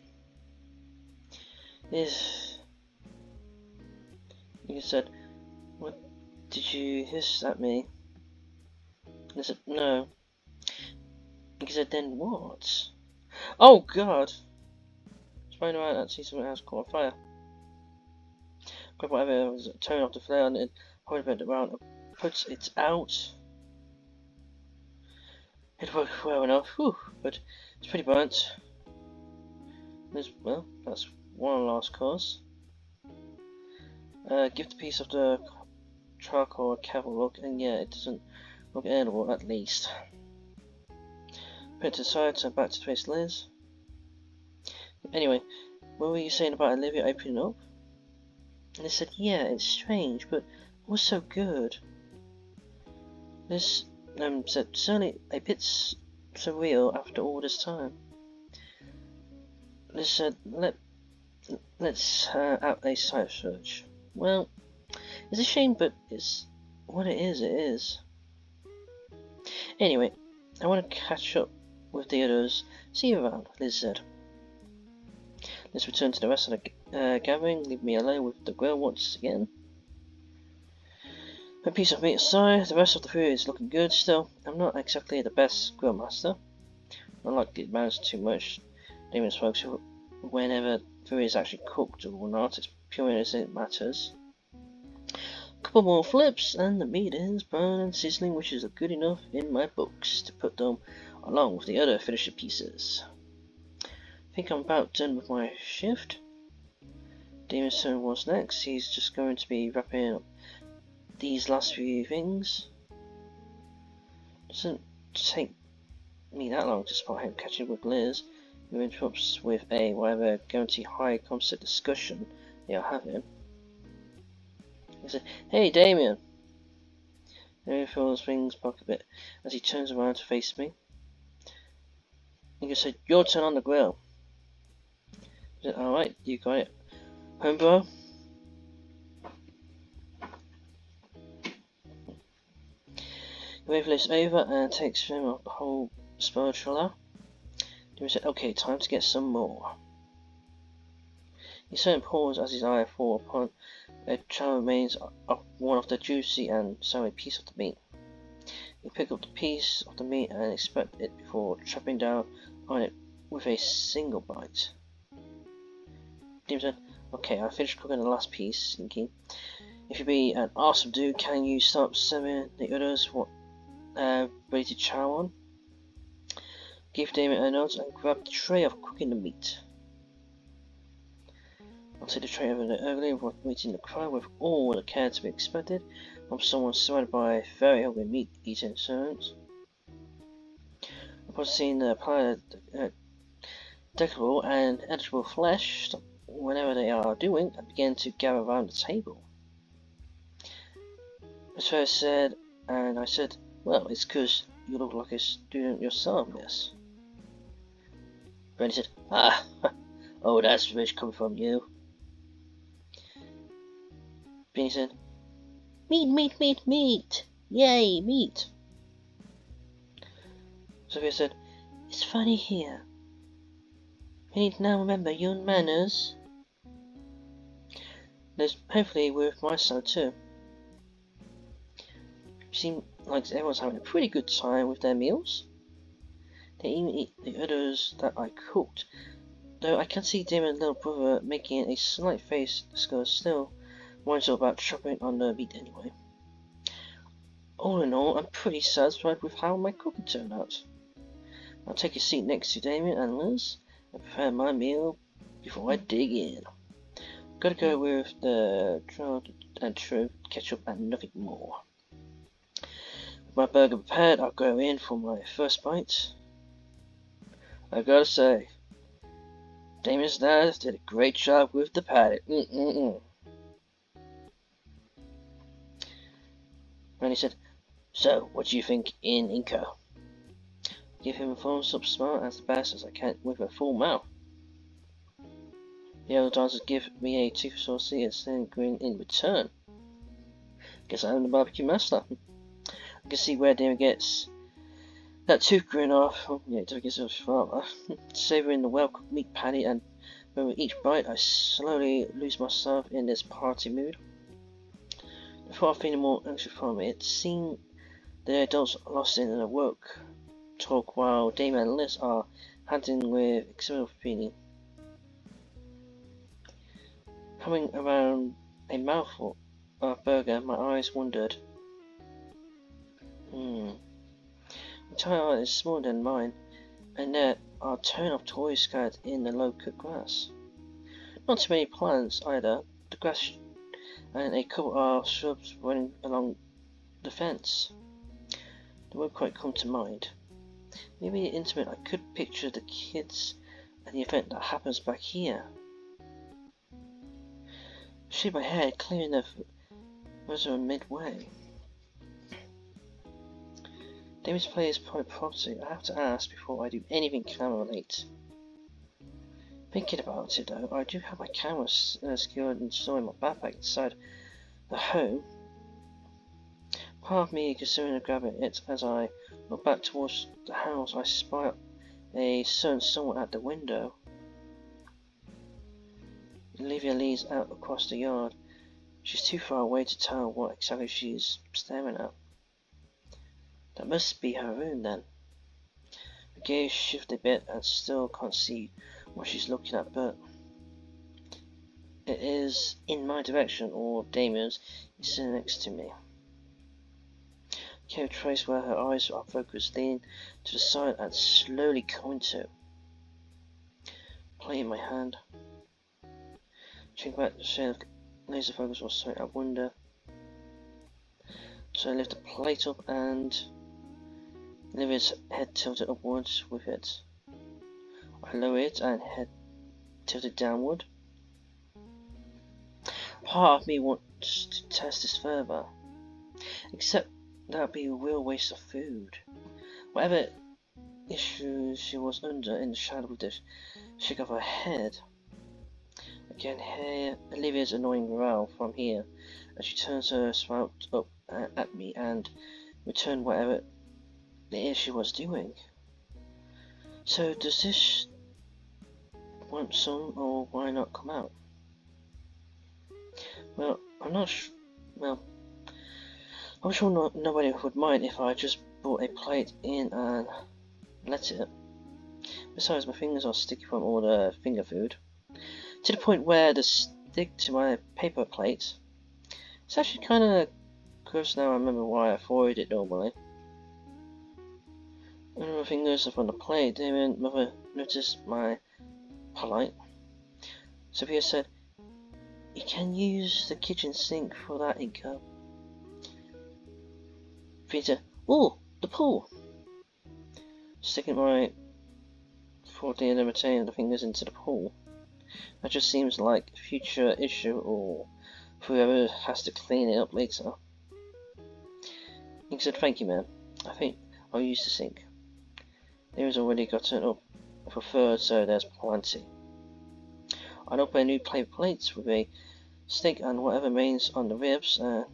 You said, what did you hiss at me? I said, no. He said, then what? Oh god! Spraying around and see something else caught on fire. Grab whatever was turn off the flare and hold it around and puts it out. It worked well enough, whew, but it's pretty burnt. Well, that's one last cause. Give the piece of the charcoal a careful look, and yeah, it doesn't look edible at least. Put it to the side, turn back to face Liz. Anyway, what were you saying about Olivia opening up? And they said, yeah, it's strange, but it was so good. Liz said, certainly a bit surreal after all this time. Liz said, let's out a site search. Well, it's a shame, but it's what it is. Anyway, I want to catch up with the others. See you around, Liz said. Let's return to the rest of the gathering. Leave me alone with the grill once again. A piece of meat aside, the rest of the food is looking good still. I'm not exactly the best grill master. I like it matters too much. Damien's folks, whenever food is actually cooked or not, it's purely as it matters. Couple more flips and the meat is brown and sizzling, which is good enough in my books to put them along with the other finished pieces. I think I'm about done with my shift. Damien's turn was next. He's just going to be wrapping up these last few things. Doesn't take me that long to spot him catching up with Liz, who interrupts with a whatever guarantee high concept discussion they are having. He said, hey Damien! Damien feels things back a bit as he turns around to face me. He said, your turn on the grill. I said, alright, you got it. Home bro? He waves this over and takes him up the whole spatula. Damien said, okay, time to get some more. He suddenly paused as his eye fall upon a charred remains of one of the juicy and sour piece of the meat. You pick up the piece of the meat and inspect it before chopping down on it with a single bite. Damon said, okay, I finished cooking the last piece, thinking, if you be an awesome dude, can you start serving the others what ready to chow on? Give Damon a nod and grab the tray of cooking the meat. I'll take the tray over the ugly waiting to cry with all the care to be expected from someone surrounded by very hungry meat-eating servants. Upon seeing the pile of delectable and edible flesh, stop whatever they are doing and begin to gather around the table. Miss Ferris said, and I said, well, it's 'cause you look like a student yourself, miss. Brandy said, ah, oh, that's rich coming from you. Beanie said, meat, meat, meat, meat! Yay, meat! Sophia said, it's funny here. We need to now remember your manners. There's hopefully with my son too. It seems like everyone's having a pretty good time with their meals. They even eat the others that I cooked, though I can see Damon's little brother making a slight face because still mine's all about chopping on the meat anyway. All in all, I'm pretty satisfied with how my cooking turned out. I'll take a seat next to Damien and Liz and prepare my meal before I dig in. Gotta go with the tried and true ketchup and nothing more. With my burger prepared, I'll go in for my first bite. I gotta say, Damien's dad did a great job with the patty. Randy said, so, what do you think in Inca? Give him a thumbs up smile as best as I can with a full mouth. The other dancers give me a tooth saucy and same grin in return. Guess I'm the barbecue master. I can see where Damien gets that tooth grin off. Oh, yeah, it gets off his father. Savouring the well-cooked meat patty, and with each bite, I slowly lose myself in this party mood. Before feeling more anxious from it, seeing the adults lost in a work talk while Damien and Liz are hunting with exceptional feeling. Coming around a mouthful of burger, my eyes wandered. The tire is smaller than mine, and there are a ton of toys scattered in the low-cut grass. Not too many plants either, the grass and a couple of shrubs running along the fence. They won't quite come to mind. Maybe intimate, I could picture the kids and the event that happens back here. Shake my head, clearing the buzzer midway. David's play is private property. I have to ask before I do anything camera related. Thinking about it though, I do have my camera secured and stored in my backpack inside the home. Part of me considering grabbing it as I look back towards the house. I spy a certain someone at the window. Olivia leans out across the yard. She's too far away to tell what exactly she's staring at. That must be her room then. The gaze shifts a bit and still can't see what she's looking at, but it is in my direction or Damien's. He's sitting next to me. Can't trace where her eyes are focused, leaning to the side and slowly coming to. Play in my hand. Check back the shade of laser focus or something, I wonder. So I lift the plate up and Olivia's head tilted upwards with it. I lower it and head tilted downward. Part of me wants to test this further, except that would be a real waste of food. Whatever issue she was under in the shadow of the shake of her head. I can hear Olivia's annoying growl from here as she turns her snout up at me and return whatever it is she was doing. So does this want some, or why not come out? Well, I'm not I'm sure nobody would mind if I just brought a plate in and let it. Besides, my fingers are sticky from all the finger food, to the point where they stick to my paper plate. It's actually kind of gross now I remember why I avoid it normally. When my fingers are on the plate, Damien mother noticed my polite. Sophia said, "You can use the kitchen sink for that income." Peter, "Oh, the pool!" Sticking my 40 and imitating the fingers into the pool. That just seems like a future issue, or whoever has to clean it up later. He said, "Thank you, ma'am. I think I'll use the sink. There's already gotten up for third, so there's plenty. I'll open a new plates with a steak and whatever remains on the ribs, and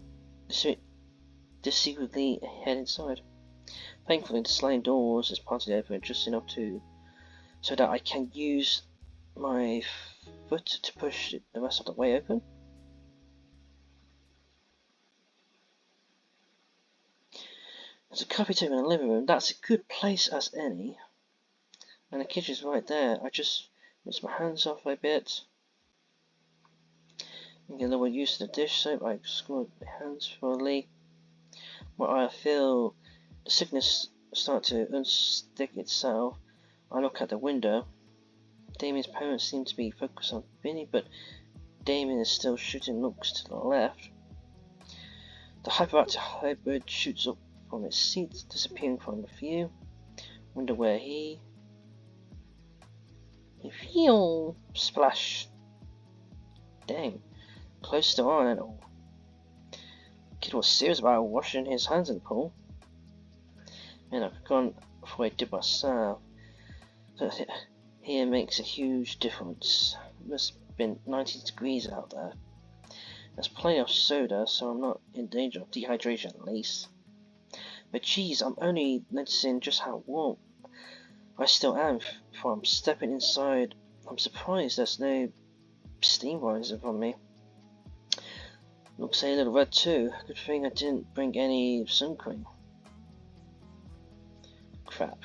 secretly head inside. Thankfully, the sliding doors is partly open just enough so that I can use my foot to push the rest of the way open." There's a coffee table in the living room. That's a good place as any. And the kitchen's right there. I just rinse my hands off a bit. And get a little used to the dish soap. I scrub my hands thoroughly. When I feel the sickness start to unstick itself, I look at the window. Damien's parents seem to be focused on Vinny, but Damien is still shooting looks to the left. The hyperactive hybrid shoots up from his seat, disappearing from the view. Wonder where he... Phew! Splash! Dang, close to on and all. Kid was serious about washing his hands in the pool. Man, I've gone for a dip myself. So here makes a huge difference. It must have been 90 degrees out there. There's plenty of soda, so I'm not in danger of dehydration at least. But geez, I'm only noticing just how warm I still am from stepping inside. I'm surprised there's no steam rising from me. Looks a little red too. Good thing I didn't bring any sun cream. Crap.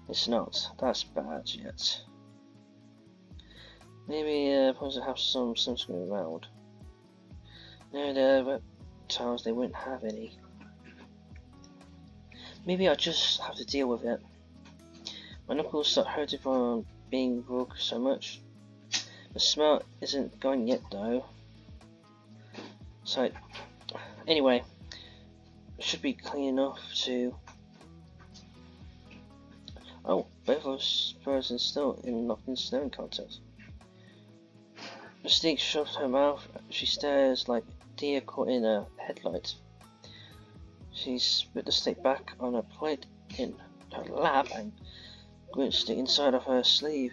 It's not. That's bad yet. Maybe supposed to have some sunscreen around. No, the reptiles, they wouldn't have any. Maybe I'll just have to deal with it. My knuckles start hurting from being broke so much. The smell isn't gone yet though. So, anyway, it should be clean enough to... Oh, both of us persons still in locked in staring contest. Mystique shoves her mouth. She stares like a deer caught in a headlight. She spit the steak back on her plate in her lap and grunts the inside of her sleeve.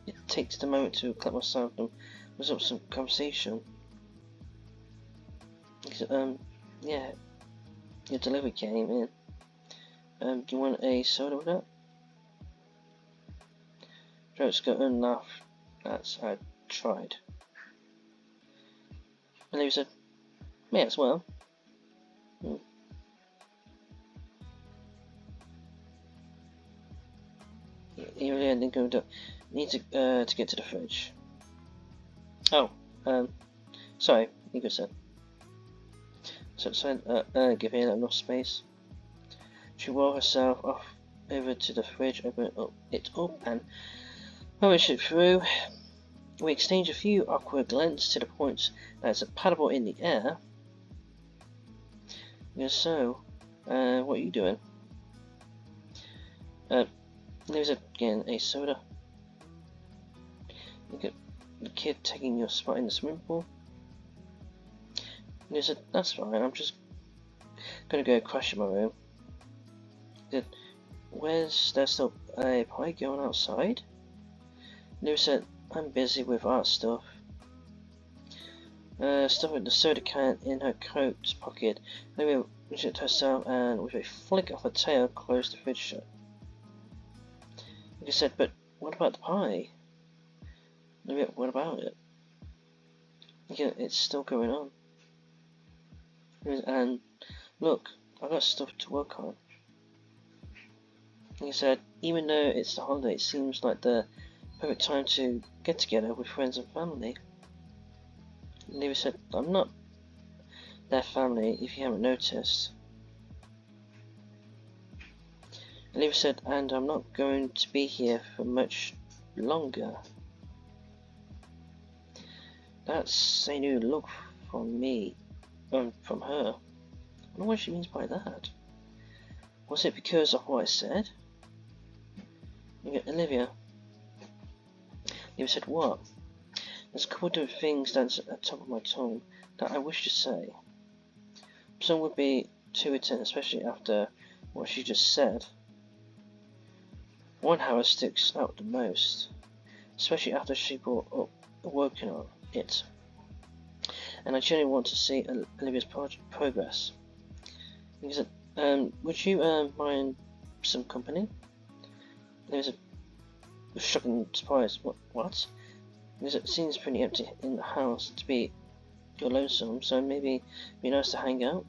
It takes the moment to collect myself and resume some conversation. Yeah, your delivery came in. Do you want a soda with that? Jokes got and laughed as I tried. And he said, "May as well." You really didn't go to need to get to the fridge. Oh, sorry, you go, sir. So give it enough space. She wore herself off over to the fridge, opened it up and rummaged it through. We exchanged a few awkward glances to the point that it's paddable in the air. Yes, so, what are you doing? There's again a soda. Look at the kid taking your spot in the swimming pool. And he said, "That's fine, I'm just gonna go crash in my room." He said, "Where's there still a pie going outside?" And he said, "I'm busy with art stuff." Stuffing the soda can in her coat pocket, Olivia reached it herself and with a flick of her tail closed the fridge shut. Like I said, "But what about the pie?" Olivia, "What about it?" Again, it's still going on. And look, I've got stuff to work on. He said, even though it's the holiday, it seems like the perfect time to get together with friends and family. Olivia said, I'm not their family, if you haven't noticed. Olivia said, and I'm not going to be here for much longer. That's a new look from me, from her. I wonder what she means by that. Was it because of what I said? Olivia said, what? There's a couple of different things that's at the top of my tongue that I wish to say. Some would be too intense, especially after what she just said. One, however, sticks out the most, especially after she brought up working on it. And I genuinely want to see Olivia's progress. He said, would you mind some company? There's a shocking surprise. What? Because it seems pretty empty in the house to be your lonesome, so maybe it'd be nice to hang out.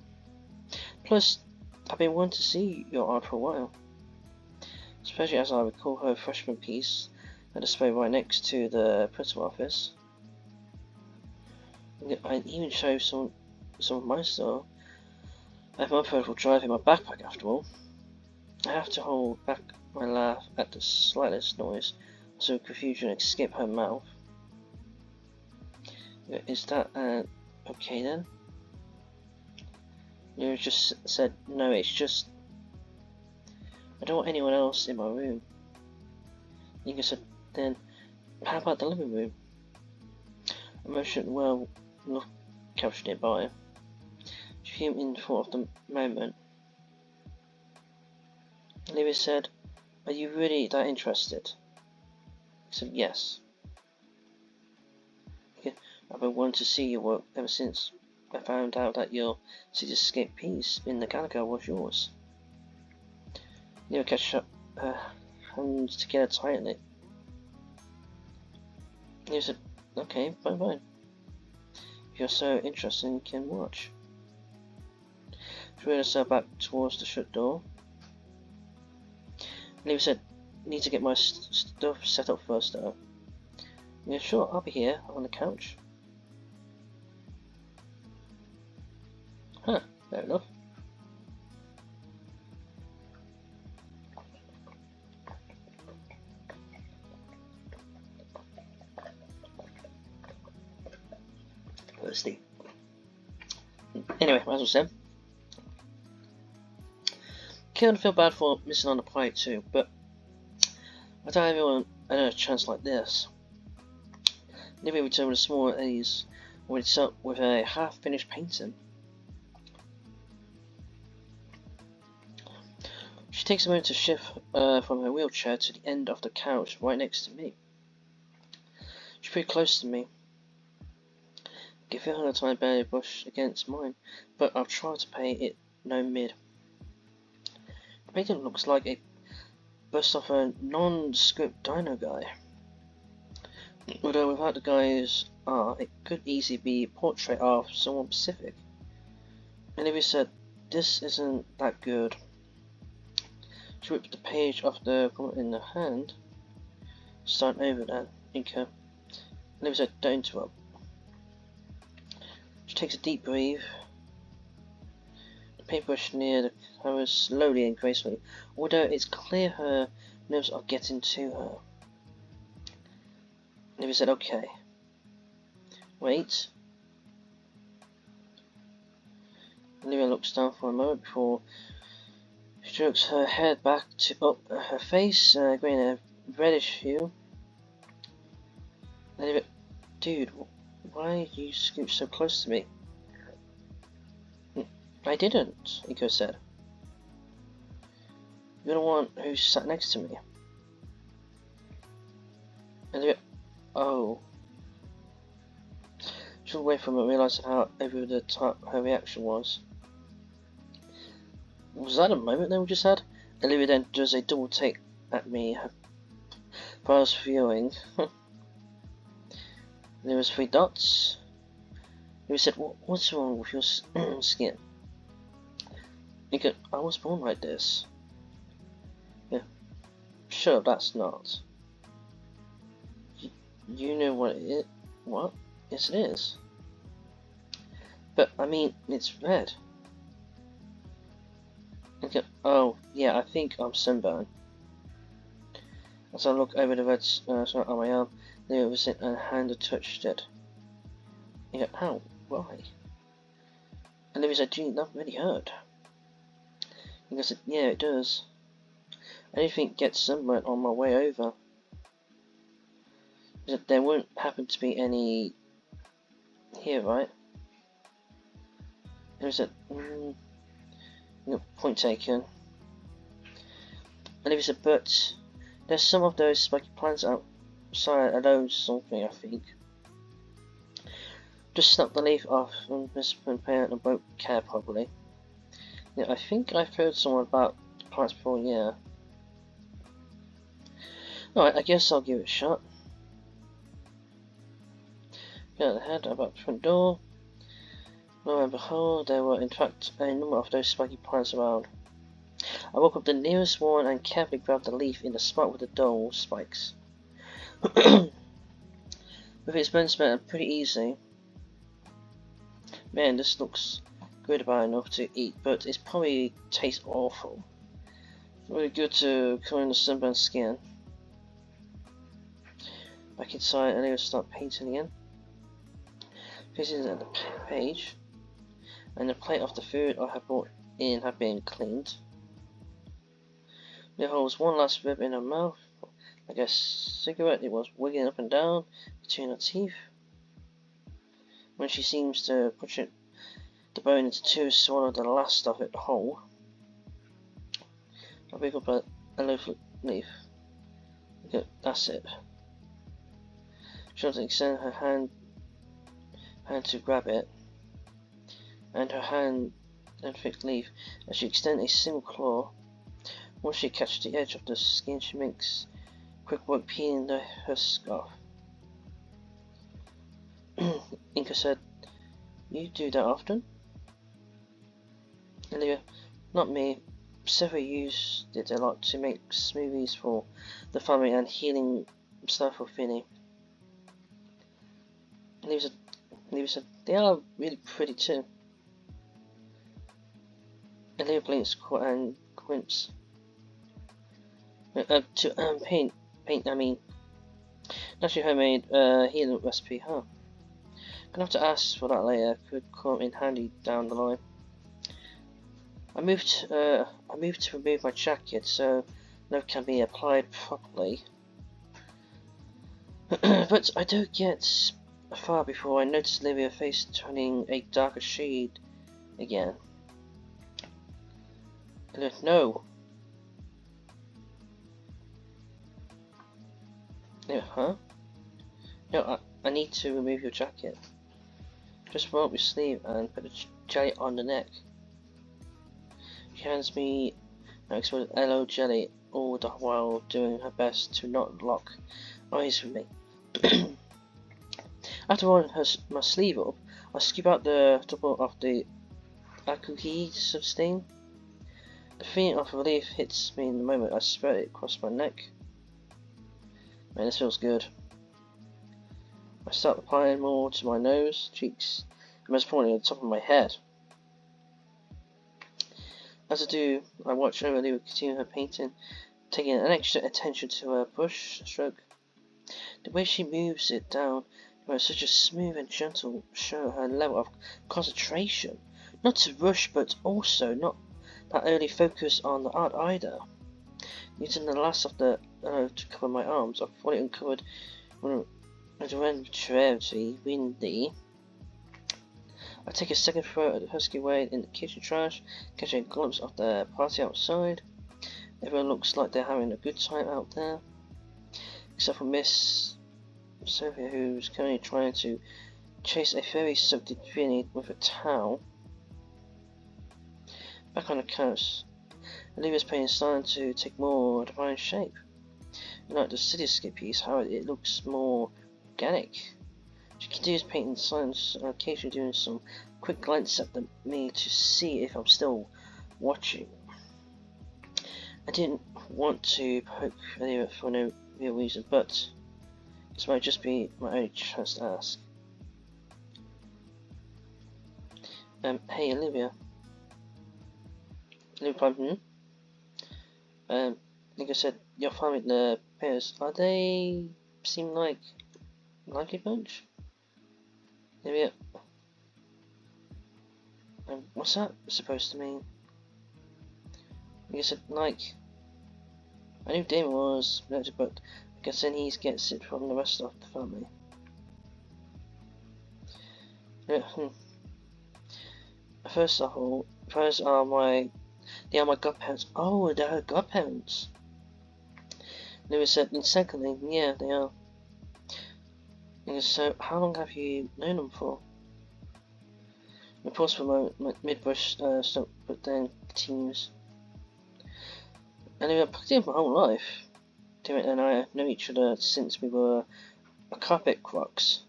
Plus, I've been wanting to see your art for a while. Especially as I recall her freshman piece at display right next to the principal office. I even show some of my style. I have my photo drive in my backpack after all. I have to hold back my laugh at the slightest noise, so confusion escape her mouth. Is that okay then? You just said, no, it's just, I don't want anyone else in my room. You said, then, how about the living room? Emotion well not captured nearby. She came in thought of the moment. Olivia said, are you really that interested? He said, yes. I've been wanting to see your work ever since I found out that your cityscape piece in the Gallagher was yours. Olivia catch up her hands together tightly. He said, okay, fine. If you're so interested, you can watch. She wheeled herself back towards the shut door. Olivia said, need to get my stuff set up first though. Yeah, sure, I'll be here on the couch. Huh, fair enough. Thirsty. Anyway, as I said, kind of feel bad for missing on the fight too, but I don't have anyone another chance like this. Olivia returned with a small ease, with a half-finished painting. She takes a moment to shift from her wheelchair to the end of the couch right next to me. She's pretty close to me. I can feel her tiny belly brush against mine, but I'll try to pay it no mid. The painting looks like a bust of a nondescript dino guy. Although without the guy's art, it could easily be a portrait of someone specific. Olivia said, this isn't that good. She ripped the page off the comment in her hand. Start over then, Inca. Olivia said, don't interrupt. She takes a deep breath. The paintbrush near the camera slowly and gracefully, although it's clear her nerves are getting to her. Olivia said, okay. Wait. Olivia looks down for a moment before she strokes her head back to up her face, growing a reddish hue. Olivia, dude, why did you scoot so close to me? I didn't, Iko said. You're the one who sat next to me. Olivia, oh. She looked away from it, realising how over the top her reaction was. Was that a moment that we just had? Olivia then does a double take at me, her brows viewing. There was 3 dots. He said, what's wrong with your skin? He goes, I was born like this. Yeah, sure, that's not. You know what it is? What? Yes, it is. But, I mean, it's red. Okay. Oh, yeah, I think I'm sunburned. As I look over the red spot on my arm, there was it, and a hand touched it. I go, ow, why? And there was a gee, that really hurt. He goes, yeah, it does. Anything gets sunburnt on my way over. He said, there won't happen to be any here, right? And he said, point taken. And he said, but there's some of those spiky plants outside alone something, I think. Just snap the leaf off and parent and won't care probably. Yeah, I think I've heard someone about plants before, yeah. Alright, I guess I'll give it a shot. Go ahead, about the front door. Lo and behold, there were in fact a number of those spiky plants around. I woke up the nearest one and carefully grabbed the leaf in the spot with the dull spikes. With its burn smell pretty easy. Man, this looks good about enough to eat, but it probably tastes awful. Really good to cover in the sunburned skin. Back inside, and I will start painting again. Facing at the page, and the plate of the food I have brought in have been cleaned. There was one last rib in her mouth, like a cigarette. It was wiggling up and down between her teeth. When she seems to push it, the bone into two, swallow the last of it whole. I pick up a loaf leaf. Okay, that's it. She doesn't extend her hand to grab it, and her hand and thick leaf. As she extends a single claw, once she catches the edge of the skin, she makes quick work peeling the husk off. Inca said, "You do that often?" Olivia, "Not me. Several used it a lot to make smoothies for the family and healing stuff for Finny." Olivia said, "They are really pretty too." Olivia blinks and grins. Paint, I mean, naturally homemade healing recipe, huh? Gonna have to ask for that later. Could come in handy down the line. I moved to remove my jacket so love can be applied properly. But I don't get far before I notice Olivia's face turning a darker shade again. No. Huh? No, I need to remove your jacket. Just roll up your sleeve and put a jelly on the neck. She hands me an exploded yellow jelly, all the while doing her best to not lock eyes with me. After rolling my sleeve up, I scoop out the double of the akuhi sustain. The feeling of relief hits me in the moment I spread it across my neck. Man, this feels good. I start applying more to my nose, cheeks, and most importantly, the top of my head. As I do, I watch over Olivia continue her painting, taking an extra attention to her brush stroke. The way she moves it down was such a smooth and gentle show her level of concentration. Not to rush, but also not that early focus on the art either. Using the last of the to cover my arms, I fully uncovered when it went very windy. I take a second throw at the husky way in the kitchen trash, catching a glimpse of the party outside. Everyone looks like they're having a good time out there, except for Miss Sophia, who's currently trying to chase a very soaked Vinny with a towel. Back on the couch, Olivia's painting is starting to take more divine shape. Like the cityscape piece, however, it looks more organic. She continues painting signs, occasionally doing some quick glance at me to see if I'm still watching. I didn't want to poke Olivia for no real reason, but this might just be my only chance to ask. Hey Olivia. Olivia, like I said, your family, the parents, are they seem like a bunch? Olivia. What's that supposed to mean? Like I said, like, I knew Damon was related, but I guess then he gets it from the rest of the family. Yeah, First of all, they are my godparents. Oh, they're her godparents. Lewis said, and secondly, yeah, they are. So, how long have you known them for? We pause for a moment, mid-brush stop, but then continues. Anyway, practically my whole life. Timmy and I have known each other since we were a carpet crux.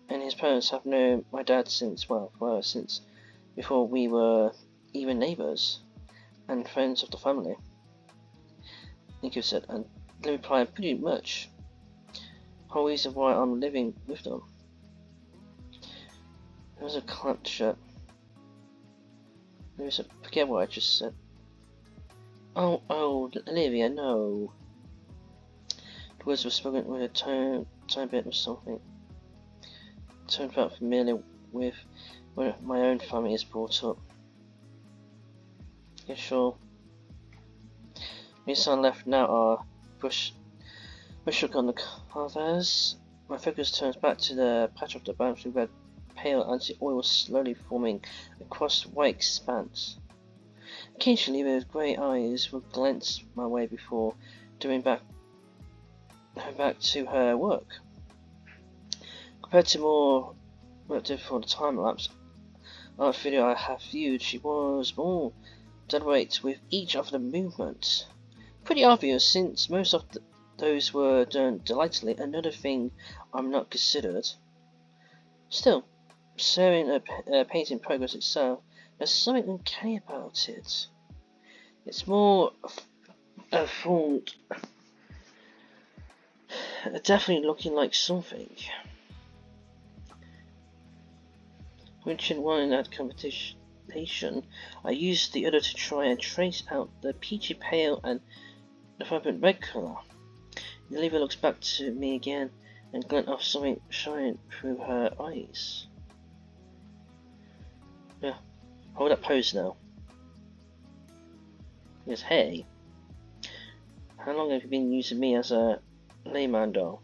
And his parents have known my dad since before we were even neighbours and friends of the family. Nico said, and they replied pretty much. Whole reason why I'm living with them. It was a clamped shut. Nico said, forget what I just said. Oh, Olivia, no. The words were spoken with a tiny bit of something. Tone felt familiar with where my own family is brought up. Yeah, sure. Me and son left now are bush on the covers. My focus turns back to the patch of the boundary red pale anti-oil slowly forming across the white expanse. Occasionally with grey eyes would glance my way before doing back to her work. Compared to more for the time-lapse art video I have viewed, she was more deliberate with each of the movements. Pretty obvious since most of those were done delightfully, another thing I'm not considered. Still, sharing a painting progress itself, there's something uncanny about it. It's more a thought, definitely looking like something. Mentioned one in that competition, I used the other to try and trace out the peachy pale and the vibrant red colour. Olivia looks back to me again and glint off something shining through her eyes. Yeah, hold that pose now. He goes, hey, how long have you been using me as a layman doll?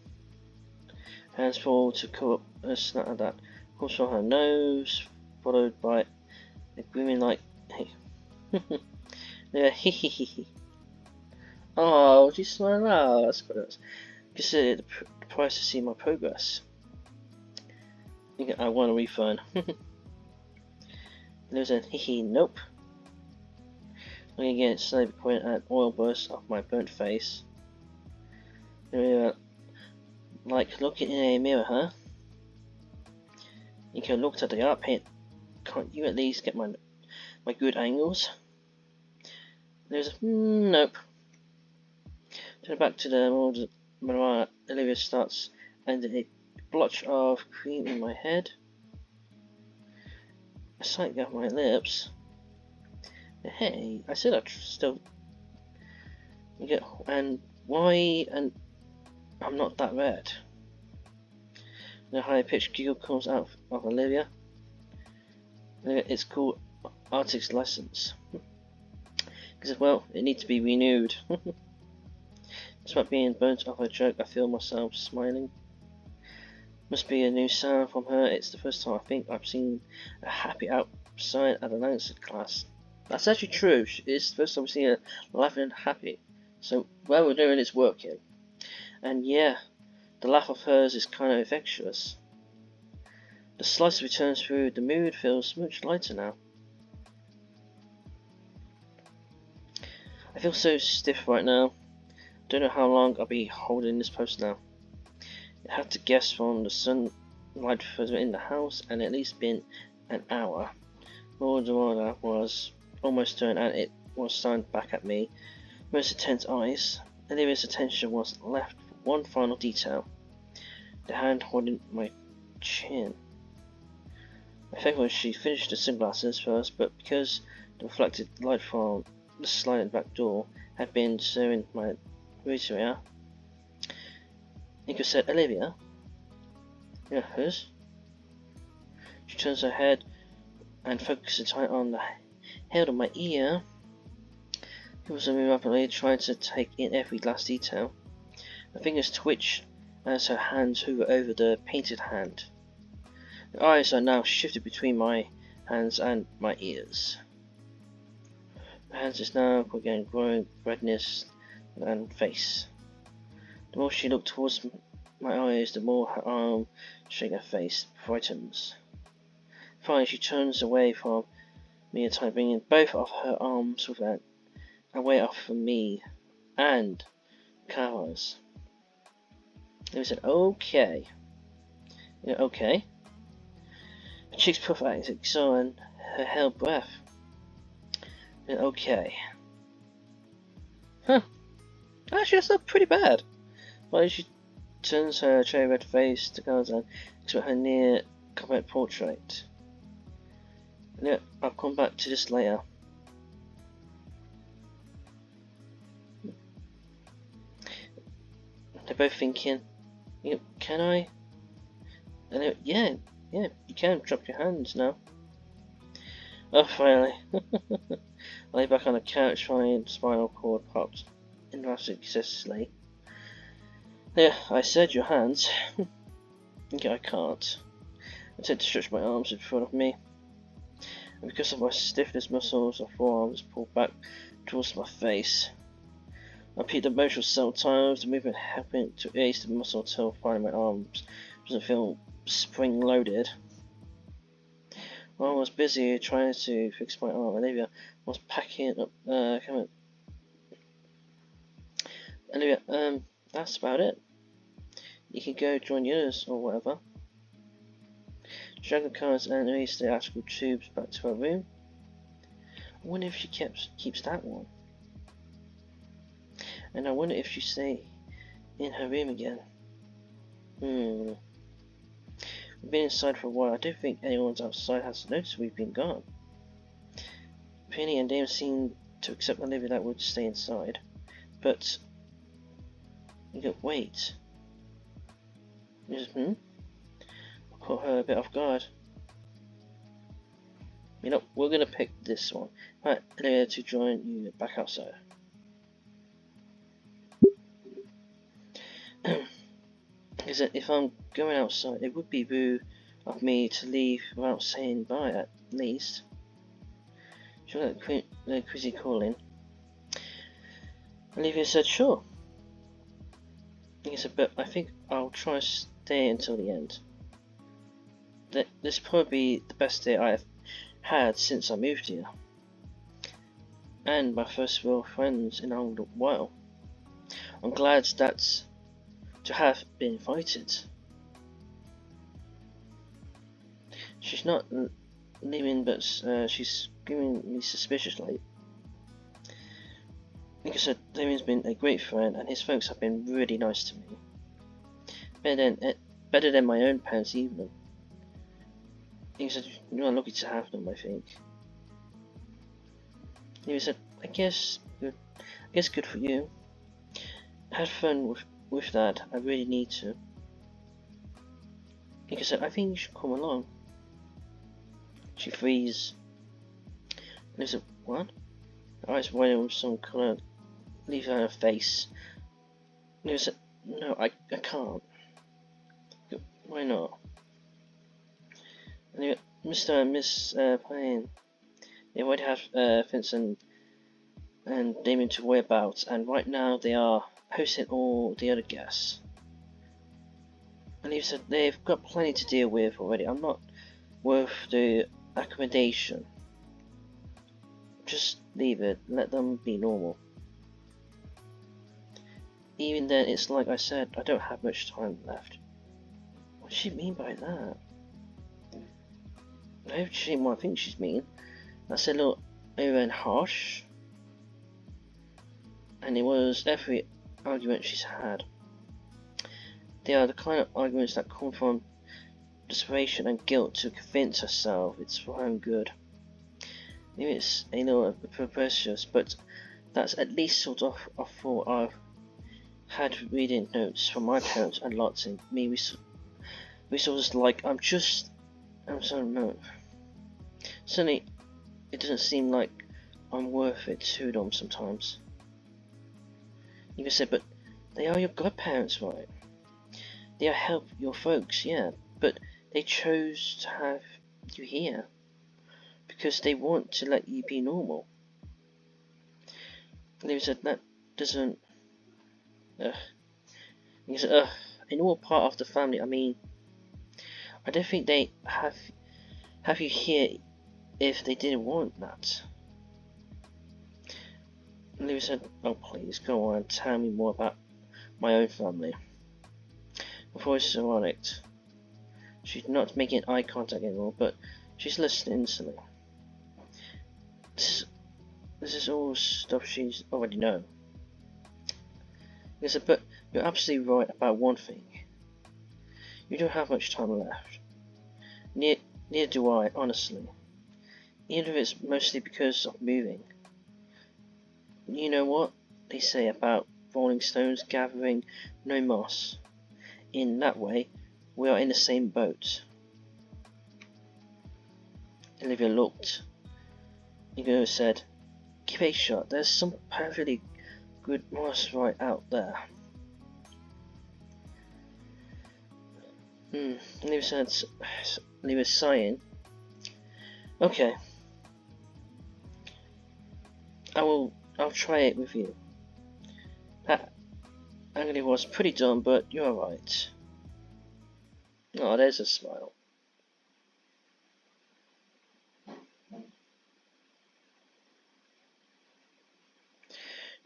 Hands fall to cover up a snap at that. Comes from her nose, followed by a grinning like, hey. Yeah, hee. Oh, do you smile out? That's good. Consider the price to see my progress. I want a refund. There's a hee, nope. Looking again, slowly pointing at oil bursts off my burnt face. Like looking in a mirror, huh? You can look at the art paint. Can't you at least get my good angles? There's a nope. Turn back to the Marijuana. Olivia starts and a blotch of cream in my head. A sight got my lips. Hey, I said I'd still. You get and why and I'm not that red. The high-pitched giggle comes out of Olivia. It's called Arctic's License. Because, well, it needs to be renewed. Despite being burnt off a joke, I feel myself smiling. Must be a new sound from her. It's the first time I think I've seen a happy outside at a Lancet class. That's actually true. It's the first time I've seen her laughing and happy. So, well, we're doing is working. And yeah, the laugh of hers is kind of infectious. The slice returns through, the mood feels much lighter now. I feel so stiff right now. Don't know how long I'll be holding this post now. I had to guess from the sunlight further in the house, and at least been an hour. Mordor was almost done, and it was staring back at me with intense eyes. Olivia's attention was left for one final detail: the hand holding my chin. I think when she finished the sunglasses first, but because the reflected light from the sliding back door had been so in my area, Nico said, "Olivia?" "Yes?" She turns her head and focuses tight on the hair of my ear. He was moving rapidly, trying to take in every last detail. Her fingers twitched as her hands hovered over the painted hand. Her eyes are now shifted between my hands and my ears. Her hands is now again growing redness and face. The more she looked towards my eyes, the more her arm shaking her face frightens. Finally, she turns away from me and bringing both of her arms with her away off from me and Carlos. And we said, "Okay." "Okay." Her cheeks puffed out as it saw and her held breath. "Okay." Huh. Actually, that's not pretty bad. Finally, she turns her cherry red face to Carlos and looks at her near combat portrait. "Yeah, I'll come back to this later." They're both thinking, "Can I?" And yeah, you can drop your hands now. Oh, finally. I lay back on the couch, finding spinal cord popped successfully. "Yeah, I said your hands." "Okay, I can't." I tend to stretch my arms in front of me, and because of my stiffness, muscles of forearms pulled back towards my face. I repeat the motion several times, the movement helping to ease the muscle until finally my arms doesn't feel spring-loaded. While I was busy trying to fix my arm, Olivia was packing up coming. "Olivia, that's about it. You can go join the others or whatever." She dragged the cards and released the electrical tubes back to her room. I wonder if she keeps that one. And I wonder if she stay in her room again. We've been inside for a while. I don't think anyone outside has noticed we've been gone. Penny and Dame seem to accept Olivia that would stay inside. But wait. I caught her a bit off guard. We're gonna pick this one. Right, Olivia to join you back outside. Is that if I'm going outside, it would be rude of me to leave without saying bye at least. She looked at the Quizzy calling. Olivia said, "Sure." He said, "But I think I'll try to stay until the end. This will probably be the best day I've had since I moved here. And my first real friends in a while. I'm glad that's to have been invited." She's not leaving, but she's giving me suspiciously. Like I said, Damien's been a great friend, and his folks have been really nice to me. Better than my own parents even. He said, "You're lucky to have them, I think." He said, I guess good for you. Have fun with that. I really need to." Like I said, "I think you should come along." She freezes. And I said, "What?" Her eyes widen with some colour leaving her face. And I said, "No, I can't." "Why not?" And Mr. and Miss Payne, they already have Vincent and Damien to worry about, and right now they are hosting all the other guests. And he said they've got plenty to deal with already. I'm not worth the accommodation. Just leave it. Let them be normal. Even then, it's like I said, I don't have much time left. does she mean by that? I hope she might think she's mean. That's a little over and harsh. And it was every argument she's had. They are the kind of arguments that come from desperation and guilt to convince herself it's for her own good. Maybe it's a little preposterous, but that's at least sort of a thought I've had reading notes from my parents and lots in me. We sort of like, I'm so no. Suddenly, it doesn't seem like I'm worth it to them sometimes. You can say, but they are your godparents, right? They are help your folks, yeah, but they chose to have you here because they want to let you be normal. And they said that doesn't. He said, a normal part of the family. I mean, I don't think they have you here if they didn't want that. And Lewis said, oh please, go on and tell me more about my own family. Her voice is ironic. She's not making eye contact anymore, but she's listening instantly. This is all stuff she's already known. He said, but you're absolutely right about one thing. You don't have much time left. Neither do I, honestly. Even if it's mostly because of moving. You know what they say about rolling stones gathering no moss. In that way, we are in the same boat. Olivia looked. Hugo said, keep a shot, there's some perfectly good moss right out there. Olivia said, Olivia sighing. Okay. I'll try it with you. That actually was pretty dumb, but you're alright. Oh, there's a smile.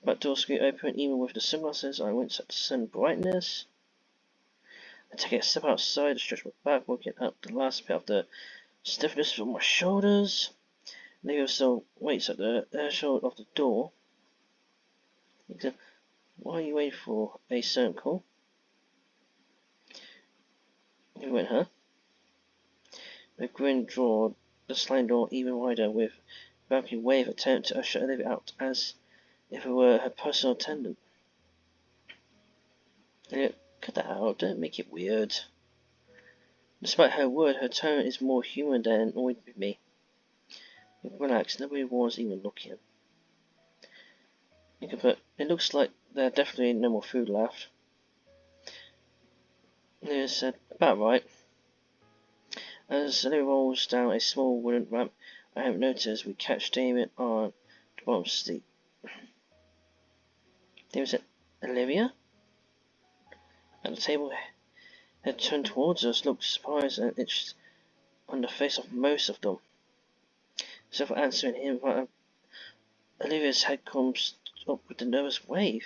Back door screen open, even with the sunglasses. I went to the sun brightness. I take a step outside, I stretch my back, working out the last bit of the stiffness from my shoulders. Leo still waits at the threshold of the door. He said, what are you waiting for? A circle? He went, huh? The grin drew the sliding door even wider with a balcony wave attempt to usher Olivia out as if it were her personal attendant. Olivia, cut that out, don't make it weird. Despite her word, her tone is more human than annoyed with me. Relax, nobody was even looking. But it looks like there definitely no more food left. Olivia said, about right. As Olivia rolls down a small wooden ramp, I haven't noticed we catch Damien on the bottom seat. Damien said, Olivia? At the table, head turned towards us, looked surprised and itched on the face of most of them. Except for answering him, Olivia's head comes up with a nervous wave.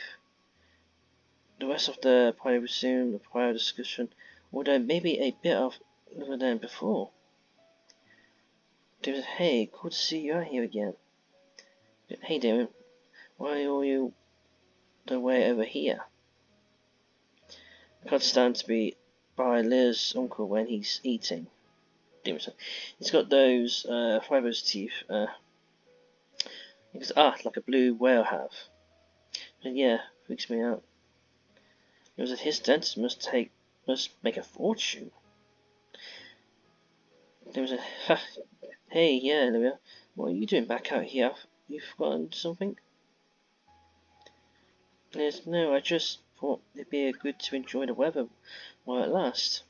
The rest of the party resumed the prior discussion, although maybe a bit of longer than before. David said, hey, cool to see you out here again. Hey David, why are you the way over here? I can't stand to be by Liz's uncle when he's eating. David said, he's got those fibrous teeth. He goes, like a blue whale have. And yeah, freaks me out. It was that his dentist must make a fortune. There was hey, yeah, Olivia, what are you doing back out here? You've forgotten something? Yes, no, I just thought it'd be good to enjoy the weather while it lasts.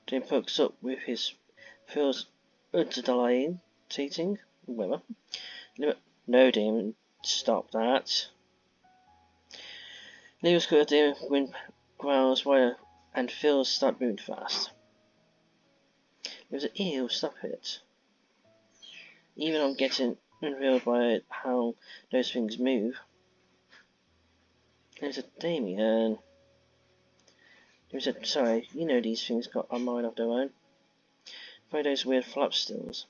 Jim pokes up with his feels tating weather. No, Damon, stop that. Leo's got a Damon wind growls wider and Phil's start moving fast. There's an ew, stop it. Even I'm getting unreal by how those things move. There's a Damien. He said, sorry, you know these things got a mind of their own. By those weird flap stills.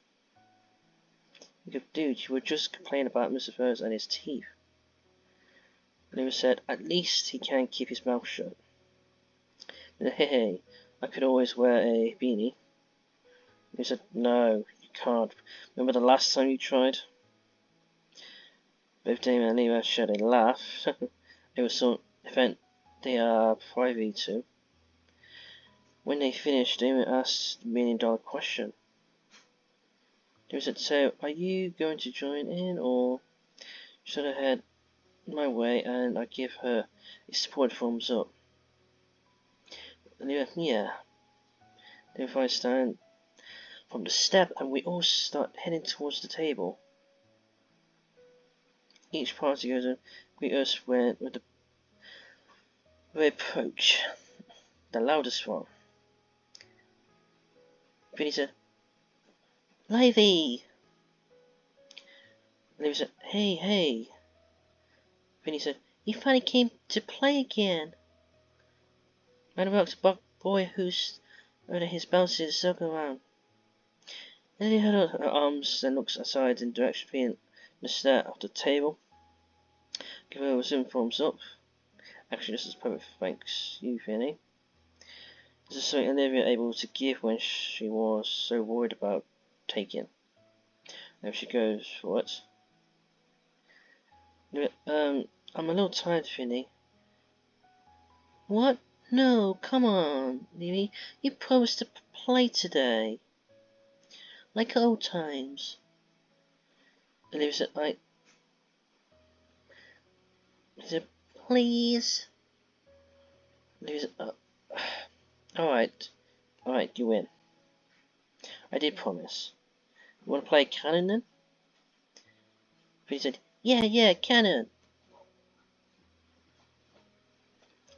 You go, dude, you were just complaining about Mr. Furs and his teeth. Lewis said, at least he can keep his mouth shut. Hey, I could always wear a beanie. He said, no, you can't. Remember the last time you tried? Both Damon and Levi shared a laugh. It was some event they are privy to. When they finished, Damon asked the $1 million question. He said, so, are you going to join in, or should I head my way and I give her a supportive thumbs up? And they went, yeah. Then I stand from the step and we all start heading towards the table. Each party goes and greet us with the approach, the loudest one. Vinny said, Livy! And he said, hey, hey. Vinny said, you finally came to play again. Man walks a boy who's under his bounces circle around. Then he held her arms and looks aside in direction being the stare of the table. Give her a zoom thumbs up. Actually, this is perfect, thanks you, Vinny. This is something Olivia able to give when she was so worried about taking. And she goes, what? I'm a little tired, Vinny. What? No, come on, Livy. You promised to play today. Like old times. Olivia said, he said, please. Olivia said, alright, you win. I did promise. You want to play cannon then? He said, yeah, cannon.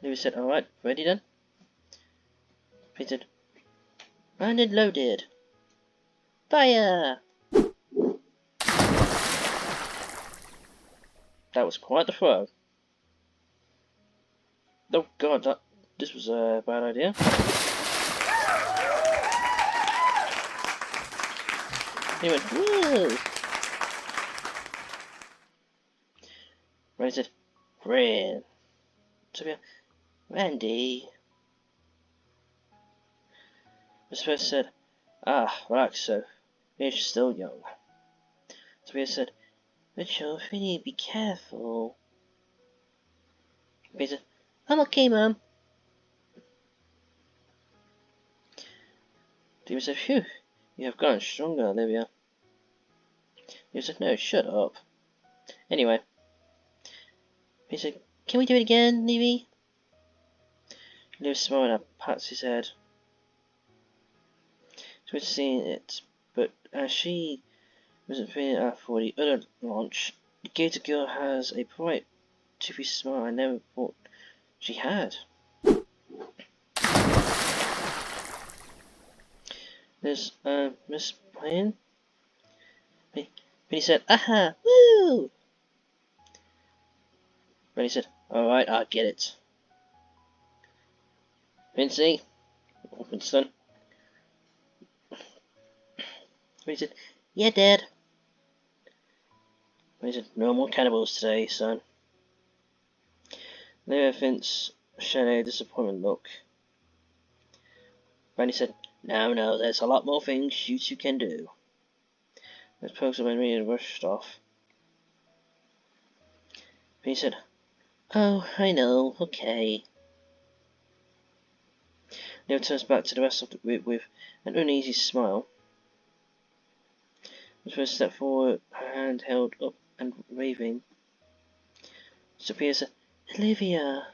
Olivia said, alright, ready then? He said, round and loaded. Fire! That was quite the throw. Oh god, this was a bad idea. He went, woo! Randy said, Ran. Sophia, Randy. Miss First said, relax, so. You're still young. Sophia said, Mitchell, Finny, be careful. He said, I'm okay, Mum. David said, phew, you have gotten stronger, Olivia. He said, no, shut up. Anyway. He said, can we do it again, Livy? Olivia smiled and pats his head. She was seeing it, but as she wasn't feeling up for the other launch, the Gator girl has a bright, toothy smile I never thought she had. There's, Miss playing? Benny said, aha, woo! Benny said, alright, I get it. Vincey, Winston. Benny said, yeah, Dad. Benny said, no more cannibals today, son. There, Vince shed a disappointment look. Benny said, no, there's a lot more things you two can do. His pokes when Rita rushed off. Benny said, oh, I know, okay. Leo turns back to the rest of the group with an uneasy smile. His first step forward, her hand held up and waving. Sophia said, Olivia.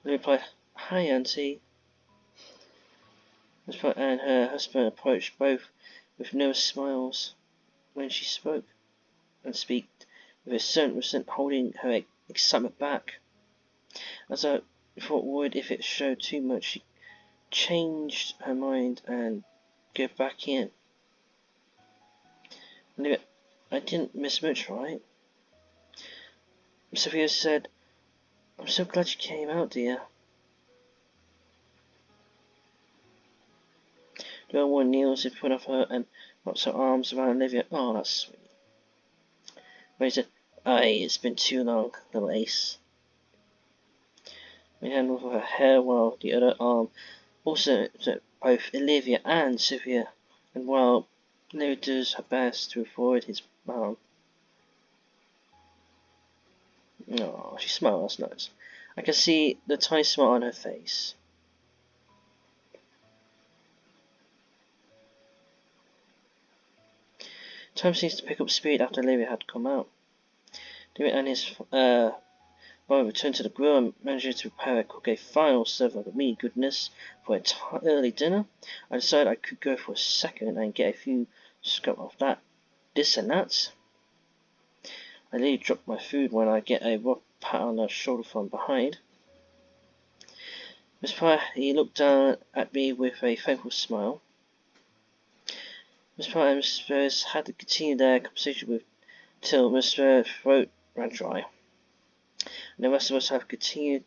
Olivia replied, hi, Auntie. Miss Pratt and her husband approached both with nervous smiles when she spoke and speak with a certain percent holding her excitement back. As I thought would if it showed too much, she changed her mind and go back in. Olivia, I didn't miss much, right? Sophia said, I'm so glad you came out, dear. The old woman kneels in front of her and wraps her arms around Olivia. Oh, that's sweet. Wait, said, aye, it's been too long, little Ace. We hand over her hair while the other arm also to both Olivia and Sophia, and while Olivia does her best to avoid his arm. Oh, she smiles, nice. I can see the tiny smile on her face. Time seems to pick up speed after Olivia had come out. David and his brother returned to the grill and managed to prepare and cook a final serve of meaty goodness for an early dinner. I decided I could go for a second and get a few scraps of that, this and that. I nearly drop my food when I get a rough pat on the shoulder from behind. Miss Pryor, he looked down at me with a thankful smile. Miss Pryor and Miss Spears had to continue their conversation with till Miss Spears' throat ran dry. And the rest of us have continued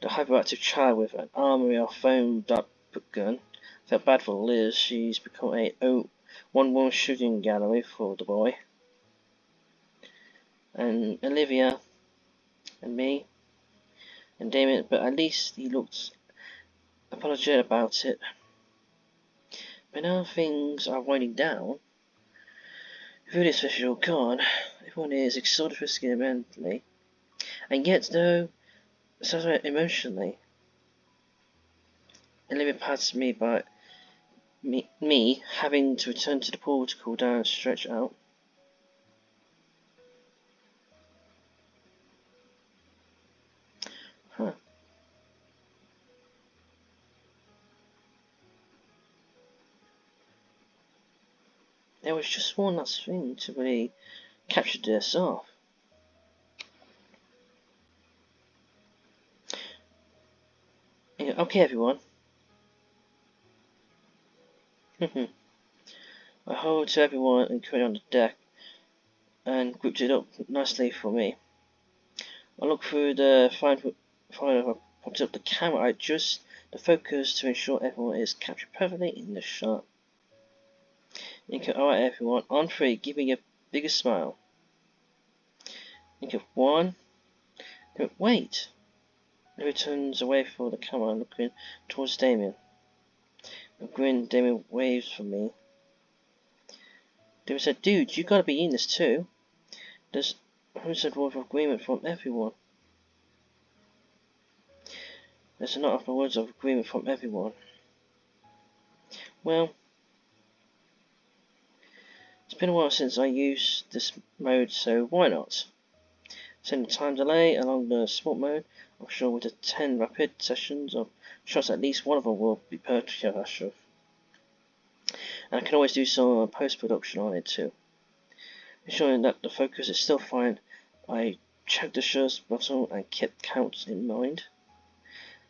the hyperactive child with an armory of foam dart gun. I felt bad for Liz. She's become a one-woman shooting gallery for the boy. And Olivia and me and Damien, but at least he looked apologetic about it. But now things are winding down. Food is official gone. Everyone is exhausted physically and mentally. And yet, though, satisfied emotionally. Olivia pats me by me having to return to the pool to cool down and stretch out. Huh. There was just one last thing to really capture this off. Yeah, okay, everyone. I hold to everyone and carried on the deck and grouped it up nicely for me. I looked through the find I popped up the camera. I adjust the focus to ensure everyone is captured perfectly in the shot. Alright everyone, on three, give me a bigger smile. One. Wait! He turns away from the camera and looking towards Damien. A grin, Damien waves for me. Damien said, dude, you gotta be in this too. There's 100 words of agreement from everyone. There's not enough words of agreement from everyone. Well, it's been a while since I used this mode, so why not? Send the time delay along the sport mode. I'm sure with the 10 rapid sessions of shots, at least one of them will be perfectly sure. And I can always do some post-production on it too. Ensuring that the focus is still fine, I checked the shutter button and kept counts in mind.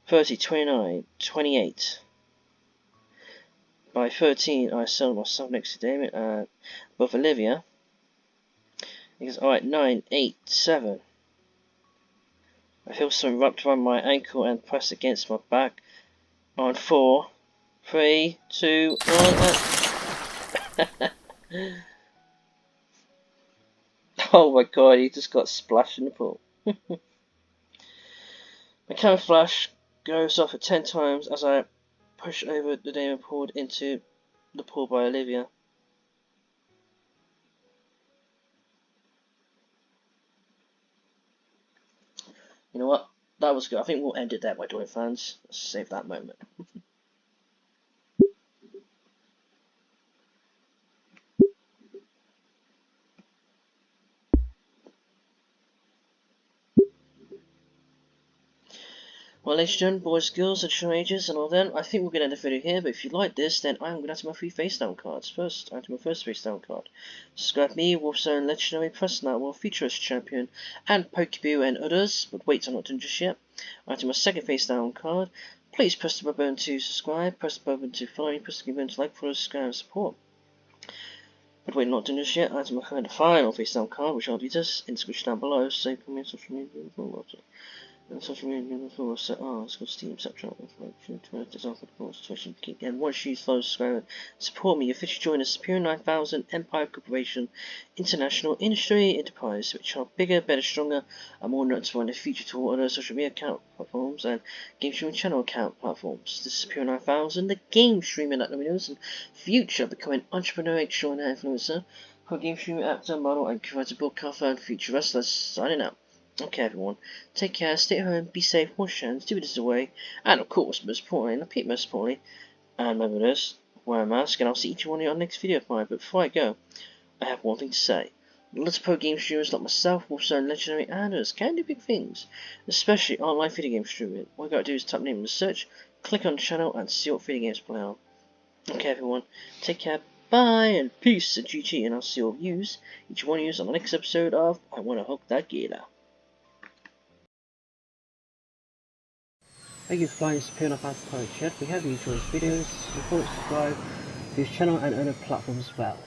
30, 29, 28. By 13, I settled myself next to Damien and above Olivia. He goes, alright, 9, 8, 7. I feel something wrapped around my ankle and pressed against my back. On 4, 3, 2, 1, and... Oh my god, he just got splashed in the pool. My camera flash goes off at 10 times as I push over the Damien pulled into the pool by Olivia. You know what? That was good. I think we'll end it there, my Dorian fans. Let's save that moment. Well, ladies and gentlemen, boys, girls, and children ages, and all that, I think we're going to end the video here, but if you like this, then I'm going to add my 3 face down cards. First, I add my first face down card. Subscribe me, Wolfzone, Legendary, Preston, World Feature as Champion, and Pokeboo and others, but wait, I'm not done just yet. I add my second face down card. Please press the button to subscribe, press the button to follow me, press the button to like, follow, subscribe, and support. But wait, not done just yet. I add my final face down card, which I'll do this in the description down below, so come in social media. And social media influence set school Steam, etc. Information to design for the course situation. And watch you follow, subscribe, support me. Officially join the Superior 9000 Empire Corporation International Industry Enterprise, which are bigger, better, stronger, and more noticeable in the future to all other social media account platforms and game streaming channel account platforms. The Superior 9000, the game streaming at Domino's, and future becoming entrepreneur, extraordinary influencer, for game streaming actor, model, and curator, broadcaster, and future wrestlers. Signing out. Okay, everyone, take care, stay at home, be safe, wash your hands, do this away, and of course, most importantly, and repeat most importantly, and remember this, wear a mask, and I'll see each one of you on the next video of mine. But before I go, I have one thing to say. Lots of pro game streamers like myself, also legendary and others, can do big things, especially online video game streaming. All you gotta do is type name in the search, click on the channel, and see what video games play on. Okay, everyone, take care, bye, and peace and GG, and I'll see all of yous, each one of yous on the next episode of I Wanna Hook That Gator.
Thank you for flying Superior 9000 Chat. We have you enjoyed this videos, support, subscribe to this channel and other platforms as well.